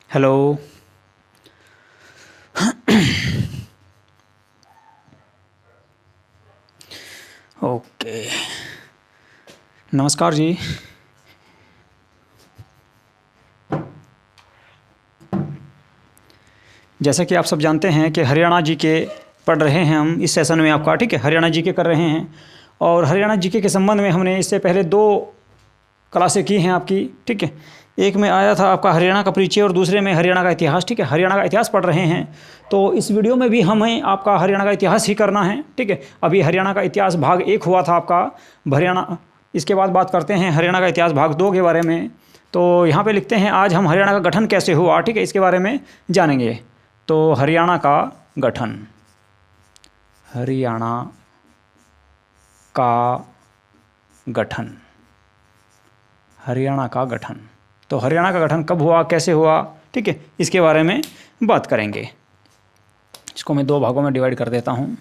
Hello. Okay, नमस्कार जी। जैसा कि आप सब जानते हैं कि हरियाणा जीके पढ़ रहे हैं हम इस सेशन में आपका, ठीक है। हरियाणा जीके कर रहे हैं और हरियाणा जीके के संबंध में हमने इससे पहले 2 क्लासें की हैं आपकी, ठीक है। एक में आया था आपका हरियाणा का परिचय और दूसरे में हरियाणा का इतिहास, ठीक है। हरियाणा का इतिहास पढ़ रहे हैं तो इस वीडियो में भी हमें आपका हरियाणा का इतिहास ही करना है, ठीक है। अभी हरियाणा का इतिहास भाग 1 हुआ था आपका हरियाणा। इसके बाद बात करते हैं हरियाणा का इतिहास भाग 2 के बारे में। तो यहाँ पे लिखते हैं आज हम हरियाणा का गठन कैसे हुआ, ठीक है, इसके बारे में जानेंगे। तो हरियाणा का गठन, हरियाणा का गठन, हरियाणा का गठन। तो हरियाणा का गठन कब हुआ, कैसे हुआ, ठीक है, इसके बारे में बात करेंगे। इसको मैं 2 भागों में डिवाइड कर देता हूँ।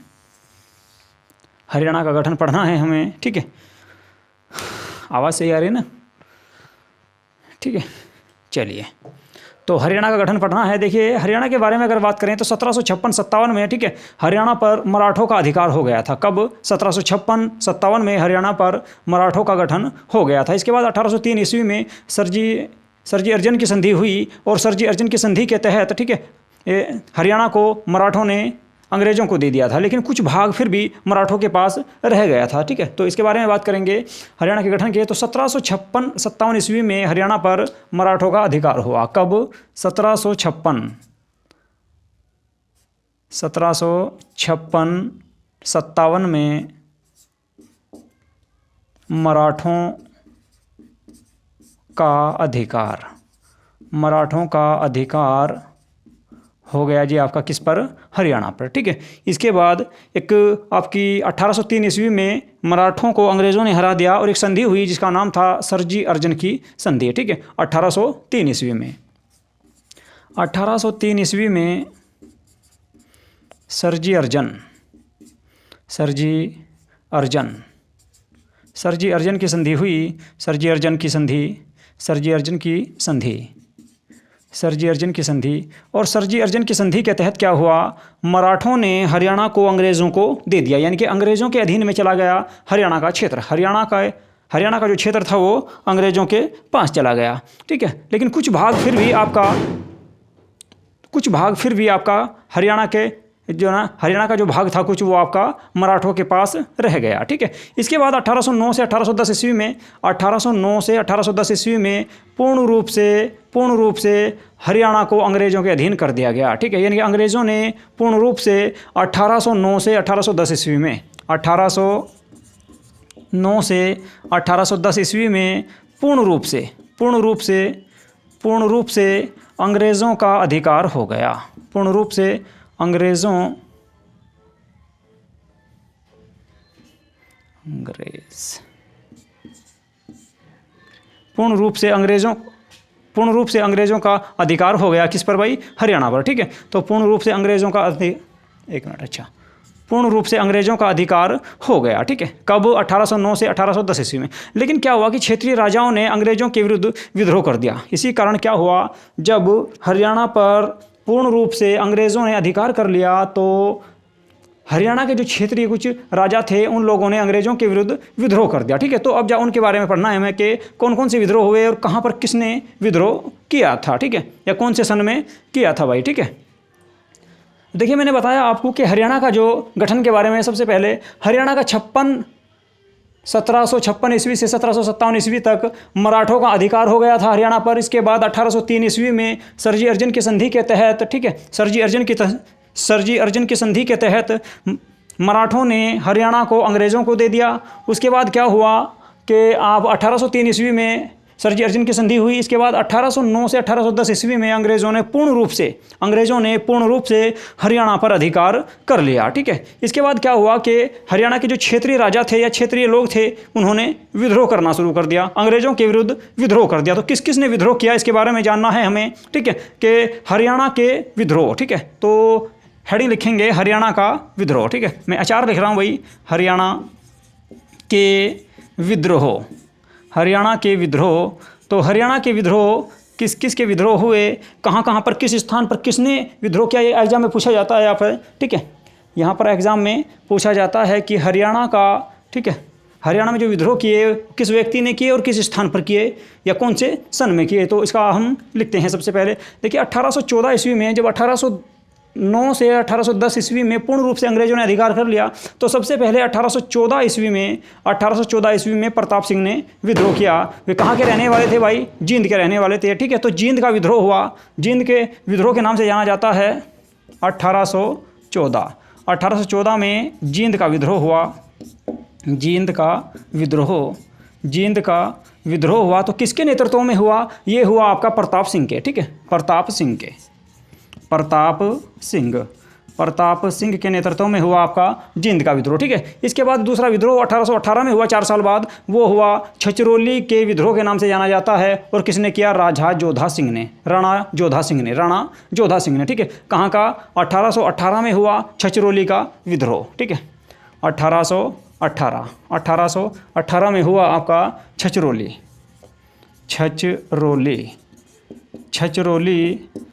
हरियाणा का गठन पढ़ना है हमें, ठीक है। आवाज़ सही आ रही है ना, ठीक है। चलिए, तो हरियाणा का गठन पढ़ना है। देखिए, हरियाणा के बारे में अगर बात करें तो 1756-57 में, ठीक है, हरियाणा पर मराठों का अधिकार हो गया था। कब? 1756-57 में हरियाणा पर मराठों का गठन हो गया था। इसके बाद 1803 ईस्वी में सरजी अर्जन की संधि हुई और सरजी अर्जन की संधि के तहत, ठीक है, हरियाणा को मराठों ने अंग्रेज़ों को दे दिया था, लेकिन कुछ भाग फिर भी मराठों के पास रह गया था, ठीक है। तो इसके बारे में बात करेंगे हरियाणा के गठन के। तो 1756-57 ईस्वी में हरियाणा पर मराठों का अधिकार हुआ। कब? 1756-57 में मराठों का अधिकार हो गया जी आपका किस पर? हरियाणा पर, ठीक है। इसके बाद एक आपकी 1803 ईस्वी में मराठों को अंग्रेज़ों ने हरा दिया और एक संधि हुई जिसका नाम था सरजी अर्जन की संधि, ठीक है। 1803 ईस्वी में, 1803 ईस्वी में सरजी अर्जन की संधि हुई। सरजी अर्जन और सरजी अर्जन की संधि के तहत क्या हुआ? मराठों ने हरियाणा को अंग्रेज़ों को दे दिया, यानी कि अंग्रेज़ों के अधीन में चला गया हरियाणा का क्षेत्र। हरियाणा का जो क्षेत्र था वो अंग्रेज़ों के पास चला गया, ठीक है। लेकिन कुछ भाग फिर भी आपका हरियाणा का जो भाग था कुछ, वो आपका मराठों के पास रह गया, ठीक है। इसके बाद 1809 से 1810 ईस्वी में पूर्ण रूप से हरियाणा को अंग्रेज़ों के अधीन कर दिया गया, ठीक है। यानी कि अंग्रेज़ों ने पूर्ण रूप से 1809 से 1810 ईस्वी में, 1809 से 1810 ईस्वी में पूर्ण रूप से अंग्रेज़ों का अधिकार हो गया। पूर्ण रूप से अंग्रेज़ों का अधिकार हो गया किस पर भाई? हरियाणा पर, ठीक है। तो पूर्ण रूप से अंग्रेज़ों का पूर्ण रूप से अंग्रेज़ों का अधिकार हो गया, ठीक है। कब? 1809 से 1810 ईस्वी में। लेकिन क्या हुआ कि क्षेत्रीय राजाओं ने अंग्रेज़ों के विरुद्ध विद्रोह कर दिया। इसी कारण क्या हुआ, जब हरियाणा पर पूर्ण रूप से अंग्रेज़ों ने अधिकार कर लिया तो हरियाणा के जो क्षेत्रीय कुछ राजा थे उन लोगों ने अंग्रेज़ों के विरुद्ध विद्रोह कर दिया, ठीक है। तो अब उनके बारे में पढ़ना है हमें कि कौन कौन से विद्रोह हुए और कहाँ पर किसने विद्रोह किया था, ठीक है, या कौन से सन में किया था भाई, ठीक है। देखिए, मैंने बताया आपको कि हरियाणा का जो गठन के बारे में सबसे पहले हरियाणा का 1756 ईस्वी से 1757 ईस्वी तक मराठों का अधिकार हो गया था हरियाणा पर। इसके बाद 1803 ईस्वी में सरजी अर्जन की संधि के तहत, ठीक है, सरजी अर्जन की संधि के तहत मराठों ने हरियाणा को अंग्रेज़ों को दे दिया। उसके बाद क्या हुआ कि आप 1803 ईस्वी में सरजी अर्जन की संधि हुई। इसके बाद 1809 से 1810 ईस्वी में अंग्रेज़ों ने पूर्ण रूप से हरियाणा पर अधिकार कर लिया, ठीक है। इसके बाद क्या हुआ कि हरियाणा के जो क्षेत्रीय राजा थे या क्षेत्रीय लोग थे उन्होंने विद्रोह करना शुरू कर दिया, अंग्रेज़ों के विरुद्ध विद्रोह कर दिया। तो किस किस ने विद्रोह किया इसके बारे में जानना है हमें, ठीक है, कि हरियाणा के विद्रोह, ठीक है। तो हेडिंग लिखेंगे हरियाणा का विद्रोह, ठीक है। मैं आचार लिख रहा हूँ भाई, हरियाणा के विद्रोह। तो हरियाणा के विद्रोह किस किस के विद्रोह हुए, कहाँ कहाँ पर, किस स्थान पर किसने विद्रोह किया, ये एग्जाम में पूछा जाता है यहाँ पर, ठीक है। यहाँ पर एग्जाम में पूछा जाता है कि हरियाणा का, ठीक है, हरियाणा में जो विद्रोह किए किस व्यक्ति ने किए और किस स्थान पर किए या कौन से सन में किए। तो इसका हम लिखते हैं सबसे पहले। देखिए 1814 ईस्वी में, जब 1809 से 1810 ईस्वी में पूर्ण रूप से अंग्रेजों ने अधिकार कर लिया, तो सबसे पहले 1814 ईस्वी में प्रताप सिंह ने विद्रोह किया। वे कहाँ के रहने वाले थे भाई? जींद के रहने वाले थे, ठीक है। तो जींद का विद्रोह हुआ, जींद के विद्रोह के नाम से जाना जाता है 1814 में जींद का विद्रोह हुआ। जींद का विद्रोह हुआ तो किसके नेतृत्व में हुआ? ये हुआ आपका प्रताप सिंह के, ठीक है, प्रताप सिंह के नेतृत्व में हुआ आपका जींद का विद्रोह, ठीक है। इसके बाद दूसरा विद्रोह 1818 में हुआ, 4 साल बाद, वो हुआ छछरौली के विद्रोह के नाम से जाना जाता है। और किसने किया? राणा जोधा सिंह ने, ठीक है। कहाँ का? 1818 में हुआ छछरौली का विद्रोह, ठीक है। 1818 में हुआ आपका छछरौली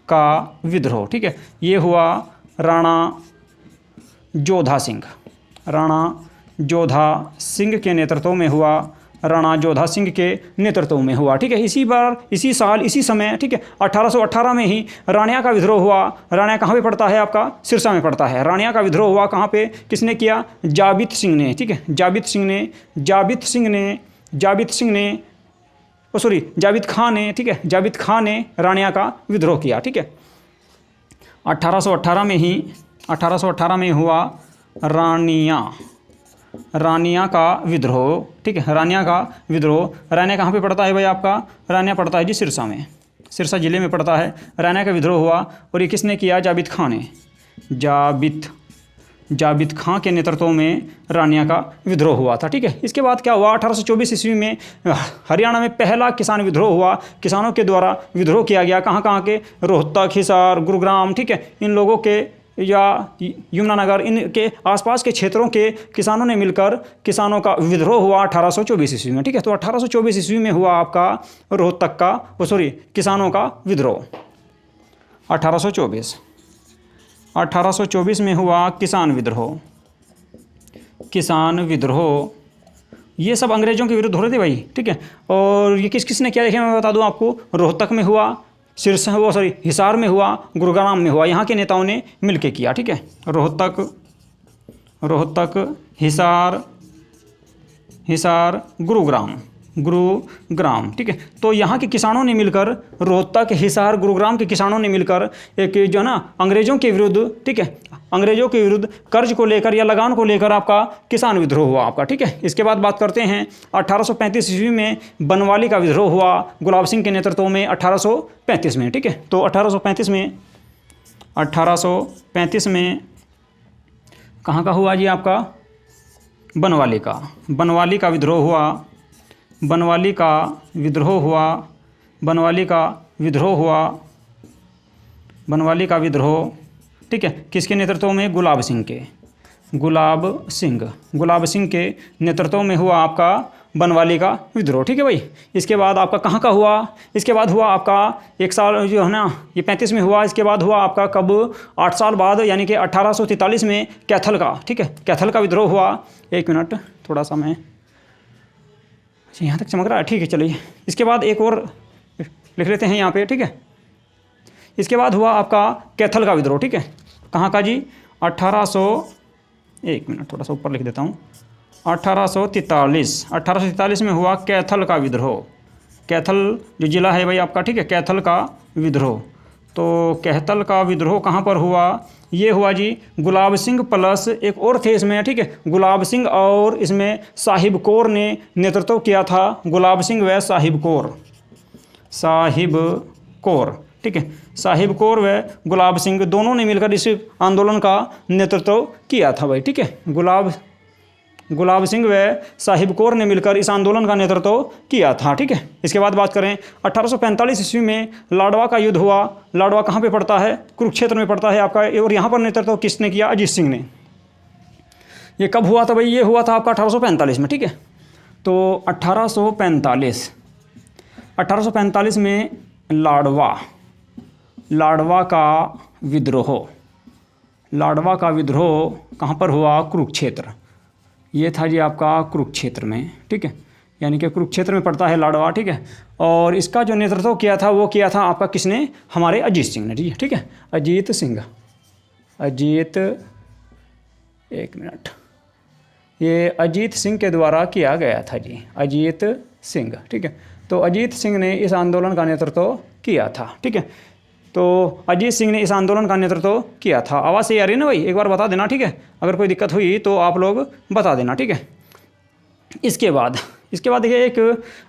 का विद्रोह, ठीक है। ये हुआ राणा जोधा सिंह के नेतृत्व में हुआ, ठीक है। इसी साल इसी समय, ठीक है, 1818 में ही राणिया का विद्रोह हुआ। राणिया कहाँ पे पड़ता है? आपका सिरसा में पड़ता है। राणिया का विद्रोह हुआ कहाँ पे? किसने किया? जाबित सिंह ने, ठीक है। जाबित जाबित खान ने राणिया का विद्रोह किया, ठीक है। 1818 में हुआ रानिया का विद्रोह, ठीक है। रानिया कहाँ पे पड़ता है भाई? आपका रानिया पड़ता है जी सिरसा में, सिरसा जिले में पड़ता है। रानिया का विद्रोह हुआ और ये किसने किया? जाबित खान ने। जाबित खां के नेतृत्व में रानिया का विद्रोह हुआ था, ठीक है। इसके बाद क्या हुआ? 1824 ईस्वी में हरियाणा में पहला किसान विद्रोह हुआ। किसानों के द्वारा विद्रोह किया गया। कहाँ के? रोहतक, हिसार, गुरुग्राम, ठीक है। इन लोगों के या यमुनानगर, इनके आसपास के क्षेत्रों के किसानों ने मिलकर किसानों का विद्रोह हुआ 1824 ईस्वी में, ठीक है। तो 1824 ईस्वी में हुआ आपका रोहतक का किसानों का विद्रोह। 1824 में हुआ किसान विद्रोह। ये सब अंग्रेजों के विरुद्ध हो रहे थे भाई, ठीक है। और ये किसने किया? देखिए मैं बता दूं आपको, रोहतक में हुआ, हिसार में हुआ, गुरुग्राम में हुआ। यहाँ के नेताओं ने मिलके किया, ठीक है। रोहतक, हिसार, गुरुग्राम, ठीक है। तो यहाँ के किसानों ने मिलकर, रोहतक, हिसार, गुरुग्राम के किसानों ने मिलकर एक जो है ना अंग्रेजों के विरुद्ध, ठीक है, अंग्रेजों के विरुद्ध कर्ज को लेकर या लगान को लेकर आपका किसान विद्रोह हुआ आपका, ठीक है। इसके बाद बात करते हैं 1835 ईस्वी में बनवाली का विद्रोह हुआ गुलाब सिंह के नेतृत्व में 1835 में, ठीक है। तो 1835 में कहाँ का हुआ जी? आपका बनवाली का विद्रोह हुआ। बनवाली का विद्रोह, ठीक है। किसके नेतृत्व में? गुलाब सिंह के नेतृत्व में हुआ आपका बनवाली का विद्रोह, ठीक है भाई। इसके बाद आपका कहाँ का हुआ? इसके बाद हुआ आपका एक साल जो है ना, ये 35 में हुआ। इसके बाद हुआ आपका कब? 8 साल बाद, यानी कि 1843 में कैथल का, ठीक है, कैथल का विद्रोह हुआ। एक मिनट, थोड़ा सा मैं यहाँ तक चमक रहा है, ठीक है, चलिए। इसके बाद एक और लिख लेते हैं यहाँ पे, ठीक है। इसके बाद हुआ आपका कैथल का विद्रोह, ठीक है। कहाँ का जी? एक मिनट, थोड़ा सा ऊपर लिख देता हूँ। 1843 में हुआ कैथल का विद्रोह। कैथल जो जिला है भाई आपका, ठीक है, कैथल का विद्रोह। तो कैथल का विद्रोह कहाँ पर हुआ? ये हुआ जी गुलाब सिंह प्लस एक और थे इसमें, ठीक है, गुलाब सिंह और इसमें साहिब कौर ने नेतृत्व किया था। गुलाब सिंह व साहिब कौर, ठीक है, साहिब कौर व गुलाब सिंह दोनों ने मिलकर इस आंदोलन का नेतृत्व किया था भाई, ठीक है। गुलाब सिंह व साहिब कौर ने मिलकर इस आंदोलन का नेतृत्व किया था, ठीक है। इसके बाद बात करें 1845 ईस्वी में लाडवा का युद्ध हुआ। लाडवा कहाँ पे पड़ता है? कुरुक्षेत्र में पड़ता है आपका। और यहाँ पर नेतृत्व किसने किया? अजीत सिंह ने। ये कब हुआ था भाई? ये हुआ था आपका 1845 में, ठीक है। तो 1845 में लाडवा का विद्रोह। लाडवा का विद्रोह कहाँ पर हुआ? कुरुक्षेत्र। ये था जी आपका कुरुक्षेत्र में, ठीक है, यानी कि कुरुक्षेत्र में पड़ता है लाडवा, ठीक है। और इसका जो नेतृत्व किया था वो किया था आपका किसने? हमारे अजीत सिंह ने, ठीक है, अजीत सिंह। एक मिनट, ये अजीत सिंह के द्वारा किया गया था जी, अजीत सिंह, ठीक है। तो अजीत सिंह ने इस आंदोलन का नेतृत्व किया था, ठीक है। तो अजीत सिंह ने इस आंदोलन का नेतृत्व किया था। आवाज़ सही आ रही है ना भाई? एक बार बता देना, ठीक है, अगर कोई दिक्कत हुई तो आप लोग बता देना, ठीक है। इसके बाद देखिए एक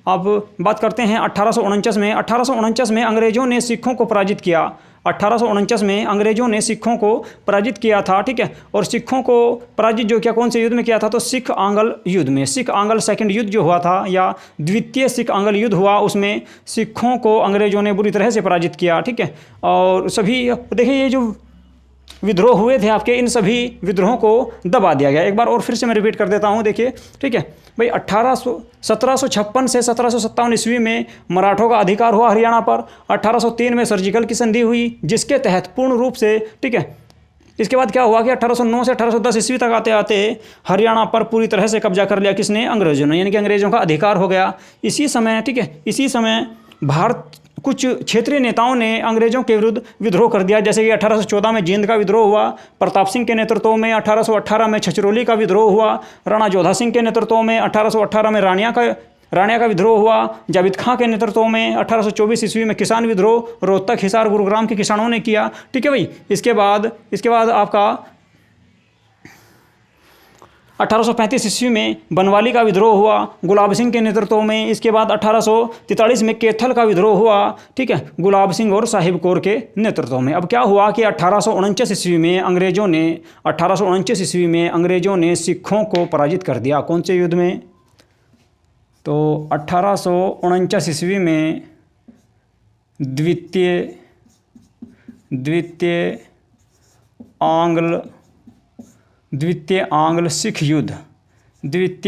अब बात करते हैं 1849 में। 1849 में अंग्रेज़ों ने सिखों को पराजित किया। 1849 में अंग्रेज़ों ने सिखों को पराजित किया था, ठीक है। और सिखों को पराजित जो किया कौन से युद्ध में किया था? तो सिख आंग्ल युद्ध में। सिख आंग्ल सेकंड युद्ध जो हुआ था, या द्वितीय सिख आंग्ल युद्ध हुआ, उसमें सिखों को अंग्रेज़ों ने बुरी तरह से पराजित किया, ठीक है। और सभी देखिए ये जो विद्रोह हुए थे आपके, इन सभी विद्रोहों को दबा दिया गया। एक बार और फिर से मैं रिपीट कर देता हूँ, देखिए, ठीक है भाई। 1756 से 1757 ईस्वी में मराठों का अधिकार हुआ हरियाणा पर। 1803 में सर्जिकल की संधि हुई, जिसके तहत पूर्ण रूप से, ठीक है। इसके बाद क्या हुआ कि 1809 से 1810 ईस्वी तक आते आते हरियाणा पर पूरी तरह से कब्जा कर लिया किसने? अंग्रेजों ने, यानी कि अंग्रेजों का अधिकार हो गया। इसी समय, ठीक है, इसी समय भारत कुछ क्षेत्रीय नेताओं ने अंग्रेजों के विरुद्ध विद्रोह कर दिया, जैसे कि 1814 में जींद का विद्रोह हुआ प्रताप सिंह के नेतृत्व में। 1818 में छछरौली का विद्रोह हुआ राणा जोधा सिंह के नेतृत्व में। 1818 में राणिया का विद्रोह हुआ जावेद खां के नेतृत्व में। 1824 ईस्वी में किसान विद्रोह रोहतक, हिसार, गुरुग्राम के किसानों ने किया, ठीक है भाई। इसके बाद आपका 1835 ईस्वी में बनवाली का विद्रोह हुआ गुलाब सिंह के नेतृत्व में। इसके बाद 1843 में कैथल का विद्रोह हुआ, ठीक है, गुलाब सिंह और साहिब कौर के नेतृत्व में। अब क्या हुआ कि 1849 ईस्वी में अंग्रेजों ने सिखों को पराजित कर दिया। कौन से युद्ध में? तो 1849 ईस्वी में द्वितीय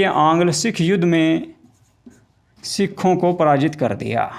आंग्ल सिख युद्ध में सिखों को पराजित कर दिया,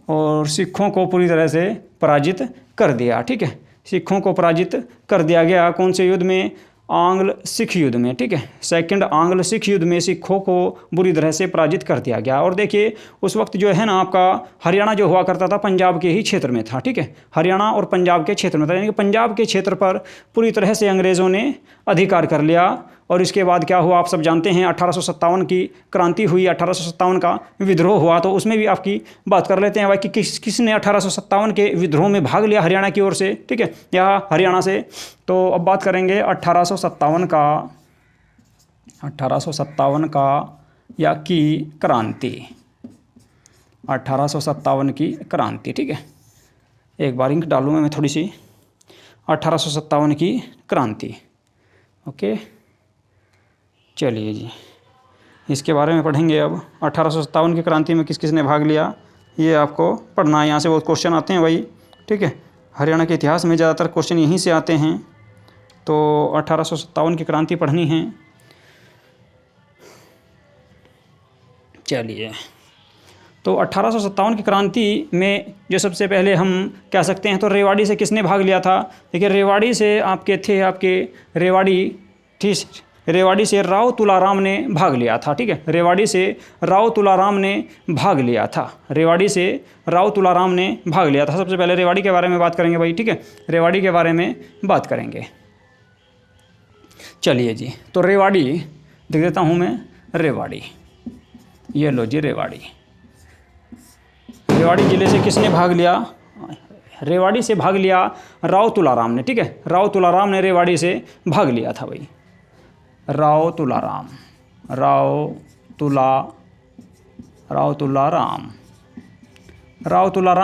और सिखों को पूरी तरह से पराजित कर दिया, ठीक है। सिखों को पराजित कर दिया गया कौन से युद्ध में? आंग्ल सिख युद्ध में, ठीक है। सेकंड आंग्ल सिख युद्ध में सिखों को बुरी तरह से पराजित कर दिया गया। और देखिए उस वक्त जो है ना आपका हरियाणा जो हुआ करता था पंजाब के ही क्षेत्र में था, ठीक है, हरियाणा और पंजाब के क्षेत्र में था, यानी कि पंजाब के क्षेत्र पर पूरी तरह से अंग्रेज़ों ने अधिकार कर लिया। और इसके बाद क्या हुआ आप सब जानते हैं, 1857 की क्रांति हुई, 1857 का विद्रोह हुआ। तो उसमें भी आपकी बात कर लेते हैं भाई कि किसने 1857 के विद्रोह में भाग लिया हरियाणा की ओर से, ठीक है, या हरियाणा से। तो अब बात करेंगे 1857 का या की क्रांति, 1857 की क्रांति, ठीक है। एक बार इंक डालूंगा मैं थोड़ी सी। 1857 की क्रांति, ओके, चलिए जी, इसके बारे में पढ़ेंगे अब। 1857 की क्रांति में किस किस ने भाग लिया ये आपको पढ़ना है। यहाँ से बहुत क्वेश्चन आते हैं भाई, ठीक है, हरियाणा के इतिहास में ज़्यादातर क्वेश्चन यहीं से आते हैं। तो 1857 की क्रांति पढ़नी है। चलिए, तो 1857 की क्रांति में जो सबसे पहले हम कह सकते हैं तो रेवाड़ी से किसने भाग लिया था? देखिए रेवाड़ी से रेवाड़ी से राव तुलाराम ने भाग लिया था, ठीक है। रेवाड़ी से राव तुलाराम ने भाग लिया था। सबसे पहले रेवाड़ी के बारे में बात करेंगे भाई, ठीक है, रेवाड़ी के बारे में बात करेंगे। चलिए जी, तो रेवाड़ी देख देता हूँ मैं। रेवाड़ी, ये लो जी, रेवाड़ी जिले से किसने भाग लिया? रेवाड़ी से भाग लिया राव तुलाराम ने, ठीक है। राव तुलाराम ने रेवाड़ी से भाग लिया था भाई। राव तुलाराम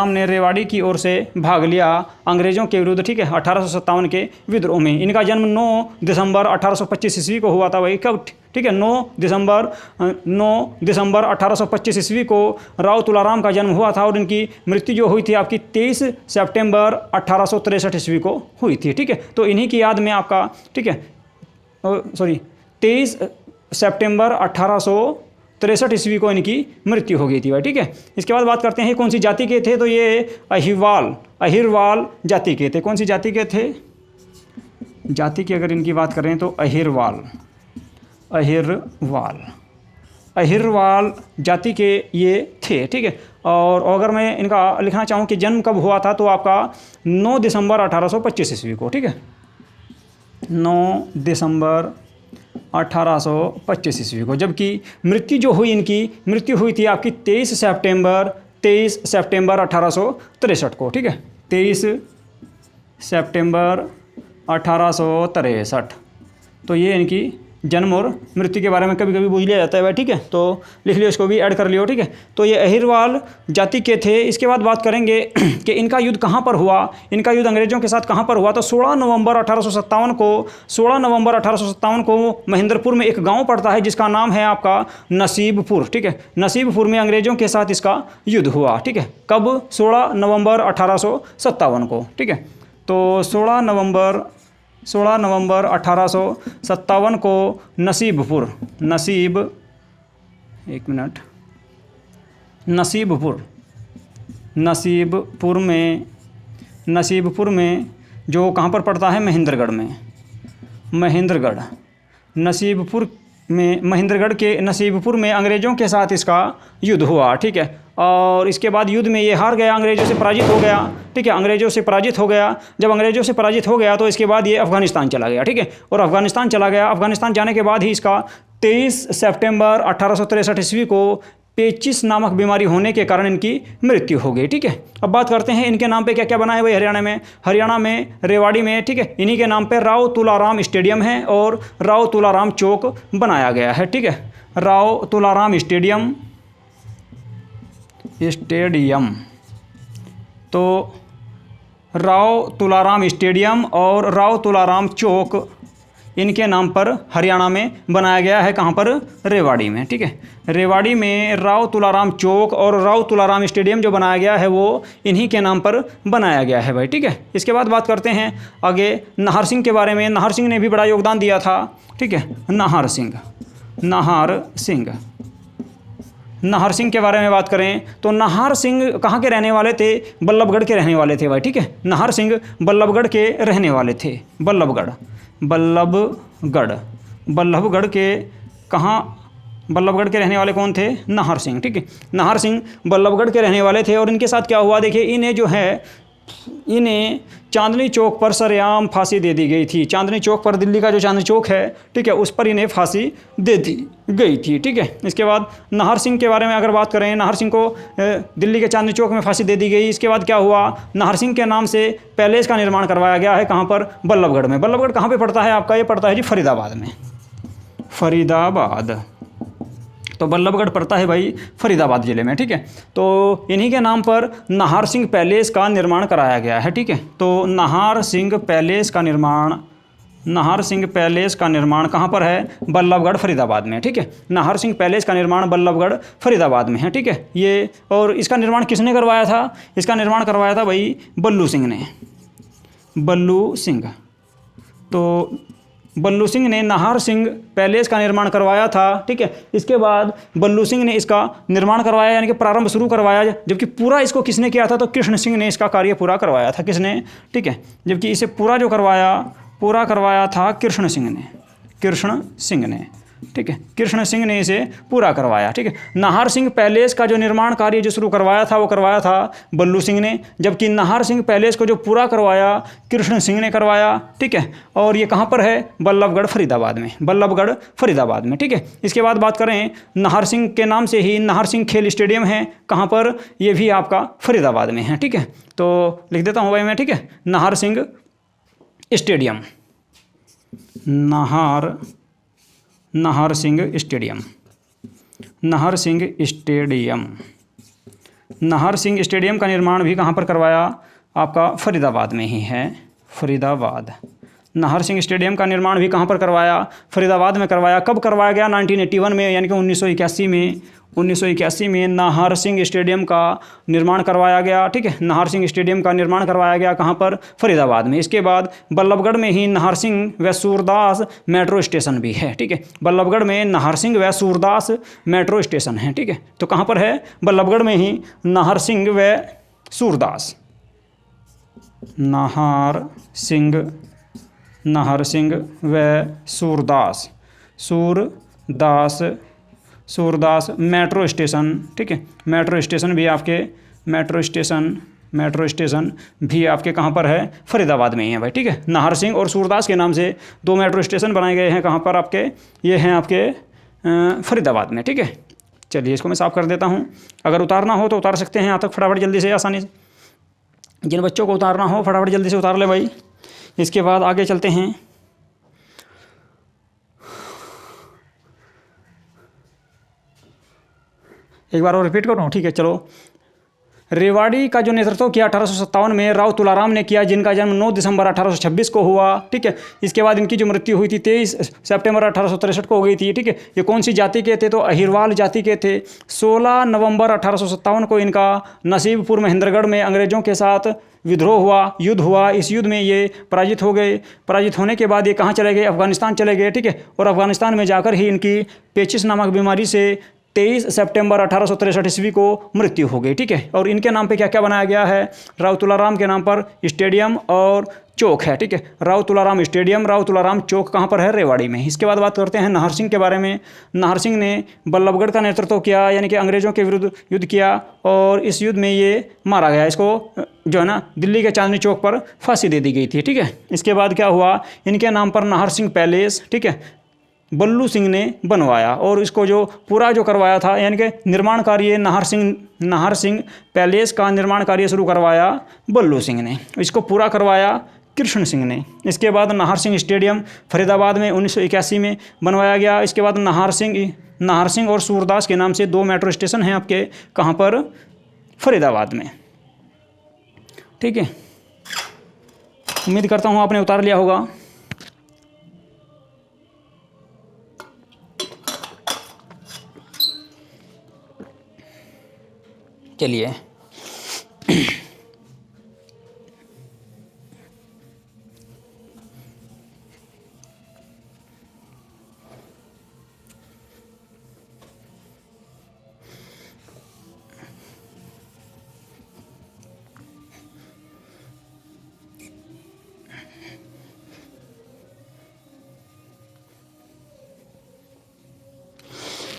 ने रेवाड़ी की ओर से भाग लिया अंग्रेज़ों के विरुद्ध, ठीक है, 1857 के विद्रोह में। इनका जन्म 9 दिसंबर 1825 ईस्वी को हुआ था भाई। कब? ठीक है, 9 दिसंबर 1825 ईस्वी को राव तुलाराम का जन्म हुआ था, और इनकी मृत्यु जो हुई थी आपकी 23 सितंबर 1863 ईस्वी को हुई थी, ठीक है। तो इन्हीं की याद में आपका, ठीक है, 23 सितंबर 1863 1863 ईस्वी को इनकी मृत्यु हो गई थी भाई, ठीक है। इसके बाद बात करते हैं कौन सी जाति के थे, तो ये अहिरवाल जाति के थे। कौन सी जाति के थे? जाति की अगर इनकी बात करें तो अहिरवाल जाति के ये थे, ठीक है। और अगर मैं इनका लिखना चाहूँ कि जन्म कब हुआ था, तो आपका 9 दिसंबर 1825 ईस्वी को, ठीक है। 9 दिसंबर 1825 ईस्वी को। जबकि मृत्यु जो हुई, इनकी मृत्यु हुई थी आपकी 23 सितंबर 1863 को, ठीक है। 23 सितंबर 1863। तो ये इनकी जन्म और मृत्यु के बारे में कभी कभी पूछ लिया जाता है भाई, ठीक है। तो लिख लियो, इसको भी ऐड कर लियो, ठीक है। तो ये अहिरवाल जाति के थे। इसके बाद बात करेंगे कि इनका युद्ध कहाँ पर हुआ। इनका युद्ध अंग्रेजों के साथ कहाँ पर हुआ, तो 16 नवंबर 1857 को महेंद्रपुर में एक गाँव पड़ता है जिसका नाम है आपका नसीबपुर, ठीक है। नसीबपुर में अंग्रेजों के साथ इसका युद्ध हुआ, ठीक है। कब? 16 नवंबर 1857 को, ठीक है। तो 16 नवंबर 1857 को नसीबपुर में जो कहाँ पर पड़ता है, महेंद्रगढ़ नसीबपुर में अंग्रेज़ों के साथ इसका युद्ध हुआ, ठीक है। और इसके बाद युद्ध में ये हार गया, अंग्रेज़ों से पराजित हो गया, ठीक है। अंग्रेज़ों से पराजित हो गया। जब अंग्रेज़ों से पराजित हो गया तो इसके बाद ये अफ़गानिस्तान चला गया, ठीक है। और अफ़गानिस्तान चला गया। अफ़गानिस्तान जाने के बाद ही इसका 23 सितंबर 1863 ईस्वी को पेचिस नामक बीमारी होने के कारण इनकी मृत्यु हो गई, ठीक है। अब बात करते हैं इनके नाम पे क्या क्या बना है भाई हरियाणा में रेवाड़ी में, ठीक है। इन्हीं के नाम पे राव तुलाराम स्टेडियम है और राव तुलाराम चौक बनाया गया है, ठीक है। राव तुलाराम स्टेडियम तो राव तुलाराम स्टेडियम और राव तुलाराम चौक इनके नाम पर हरियाणा में बनाया गया है। कहाँ पर? रेवाड़ी में, ठीक है। रेवाड़ी में राव तुलाराम चौक और राव तुलाराम स्टेडियम जो बनाया गया है वो इन्हीं के नाम पर बनाया गया है भाई, ठीक है। इसके बाद बात करते हैं आगे नाहर सिंह के बारे में। नाहर सिंह ने भी बड़ा योगदान दिया था, ठीक है। नाहर सिंह के बारे में बात करें तो नाहर सिंह कहाँ के रहने वाले थे? बल्लभगढ़ के रहने वाले थे भाई, ठीक है। नाहर सिंह बल्लभगढ़ के रहने वाले थे। बल्लभगढ़ के कहाँ? बल्लभगढ़ के रहने वाले कौन थे? नाहर सिंह, ठीक है। नाहर सिंह बल्लभगढ़ के रहने वाले थे। और इनके साथ क्या हुआ देखिए, इन्हें चांदनी चौक पर सरेआम फांसी दे दी गई थी। चांदनी चौक पर, दिल्ली का जो चांदनी चौक है, ठीक है, उस पर इन्हें फांसी दे दी गई थी, ठीक है। इसके बाद नाहर सिंह के बारे में अगर बात करें, नाहर सिंह को दिल्ली के चांदनी चौक में फांसी दे दी गई। इसके बाद क्या हुआ, नाहर सिंह के नाम से पैलेस का निर्माण करवाया गया है। कहाँ पर? बल्लभगढ़ में। बल्लभगढ़ कहाँ पर पड़ता है आपका? ये पड़ता है जी फरीदाबाद में। तो बल्लभगढ़ पड़ता है भाई फरीदाबाद ज़िले में, ठीक है। तो इन्हीं के नाम पर नाहर सिंह पैलेस का निर्माण कराया गया है, ठीक है। तो नाहर सिंह पैलेस का निर्माण कहाँ पर है? बल्लभगढ़ फरीदाबाद में, ठीक है। नाहर सिंह पैलेस का निर्माण बल्लभगढ़ फरीदाबाद में है, ठीक है। ये और इसका निर्माण किसने करवाया था? इसका निर्माण करवाया था भाई बल्लू सिंह ने नाहर सिंह पैलेस का निर्माण करवाया था, ठीक है। इसके बाद बल्लू सिंह ने इसका निर्माण करवाया, यानी कि प्रारंभ शुरू करवाया। जबकि पूरा इसको किसने किया था? तो कृष्ण सिंह ने इसका कार्य पूरा करवाया था। किसने? ठीक है। जबकि इसे पूरा करवाया था कृष्ण सिंह ने, ठीक है। कृष्ण सिंह ने इसे पूरा करवाया, ठीक है। नाहर सिंह पैलेस का जो निर्माण कार्य जो शुरू करवाया था वो करवाया था बल्लू सिंह ने। जबकि नाहर सिंह पैलेस को जो पूरा करवाया कृष्ण सिंह ने करवाया, ठीक है। और ये कहाँ पर है? बल्लभगढ़ फरीदाबाद में, ठीक है। इसके बाद बात करें नाहर सिंह के नाम से ही नाहर सिंह खेल स्टेडियम है। कहाँ पर? ये भी आपका फरीदाबाद में है, ठीक है। तो लिख देता हूँ भाई मैं, ठीक है। नाहर सिंह स्टेडियम, नाहर सिंह स्टेडियम का निर्माण भी कहाँ पर करवाया? आपका फरीदाबाद में ही है, फरीदाबाद। नाहर सिंह स्टेडियम का निर्माण भी कहाँ पर करवाया? फरीदाबाद में करवाया। कब करवाया गया? 1981 में, यानी कि 1981 में। 1981 में नाहर सिंह स्टेडियम का निर्माण करवाया गया। ठीक है, नाहर सिंह स्टेडियम का निर्माण करवाया गया कहाँ पर? फरीदाबाद में। इसके बाद बल्लभगढ़ में ही नाहर सिंह व सूरदास मेट्रो स्टेशन भी है। ठीक है, बल्लभगढ़ में नाहर सिंह व सूरदास मेट्रो स्टेशन है। ठीक है, तो कहाँ पर है? बल्लभगढ़ में ही नाहर सिंह व सूरदास, नाहर सिंह व सूरदास मेट्रो स्टेशन। ठीक है, मेट्रो स्टेशन भी आपके कहाँ पर है? फरीदाबाद में ही है भाई। ठीक है, नाहर सिंह और सूरदास के नाम से 2 मेट्रो स्टेशन बनाए गए हैं। कहाँ पर आपके? ये हैं आपके फरीदाबाद में। ठीक है, चलिए इसको मैं साफ कर देता हूँ। अगर उतारना हो तो उतार सकते हैं यहाँ तक फटाफट जल्दी से, आसानी से। जिन बच्चों को उतारना हो फटाफट जल्दी से उतार ले भाई। इसके बाद आगे चलते हैं। एक बार और रिपीट करूँ? ठीक है, चलो। रेवाड़ी का जो नेतृत्व किया 1857 में राव तुलाराम ने किया, जिनका जन्म 9 दिसंबर 1826 को हुआ। ठीक है, इसके बाद इनकी जो मृत्यु हुई थी 23 सितंबर 1863 को हो गई थी। ठीक है, ये कौन सी जाति के थे? तो अहिरवाल जाति के थे। 16 नवंबर 1857 को इनका नसीबपुर महेंद्रगढ़ में अंग्रेजों के साथ विद्रोह हुआ, युद्ध हुआ। इस युद्ध में ये पराजित हो गए। पराजित होने के बाद ये कहाँ चले गए? अफगानिस्तान चले गए। ठीक है, और अफगानिस्तान में जाकर ही इनकी पेचिस नामक बीमारी से 23 सितंबर 1863 ईस्वी को मृत्यु हो गई। ठीक है, और इनके नाम पे क्या क्या बनाया गया है? राव तुलाराम के नाम पर स्टेडियम और चौक है। ठीक है, राव तुलाराम स्टेडियम, राव तुलाराम चौक कहाँ पर है? रेवाड़ी में। इसके बाद बात करते हैं नाहर सिंह के बारे में। नाहर सिंह ने बल्लभगढ़ का नेतृत्व किया, यानी कि अंग्रेजों के विरुद्ध युद्ध किया, और इस युद्ध में ये मारा गया। इसको जो है ना दिल्ली के चांदनी चौक पर फांसी दे दी गई थी। ठीक है, इसके बाद क्या हुआ? इनके नाम पर नाहर सिंह पैलेस, ठीक है, बल्लू सिंह ने बनवाया, और इसको जो पूरा जो करवाया था, यानी कि निर्माण कार्य नाहर सिंह पैलेस का निर्माण कार्य शुरू करवाया बल्लू सिंह ने, इसको पूरा करवाया कृष्ण सिंह ने। इसके बाद नाहर सिंह स्टेडियम फरीदाबाद में 1981 में बनवाया गया। इसके बाद नाहर सिंह और सूरदास के नाम से 2 मेट्रो स्टेशन हैं आपके, कहाँ पर? फरीदाबाद में। ठीक है, उम्मीद करता हूँ आपने उतार लिया होगा। चलिए,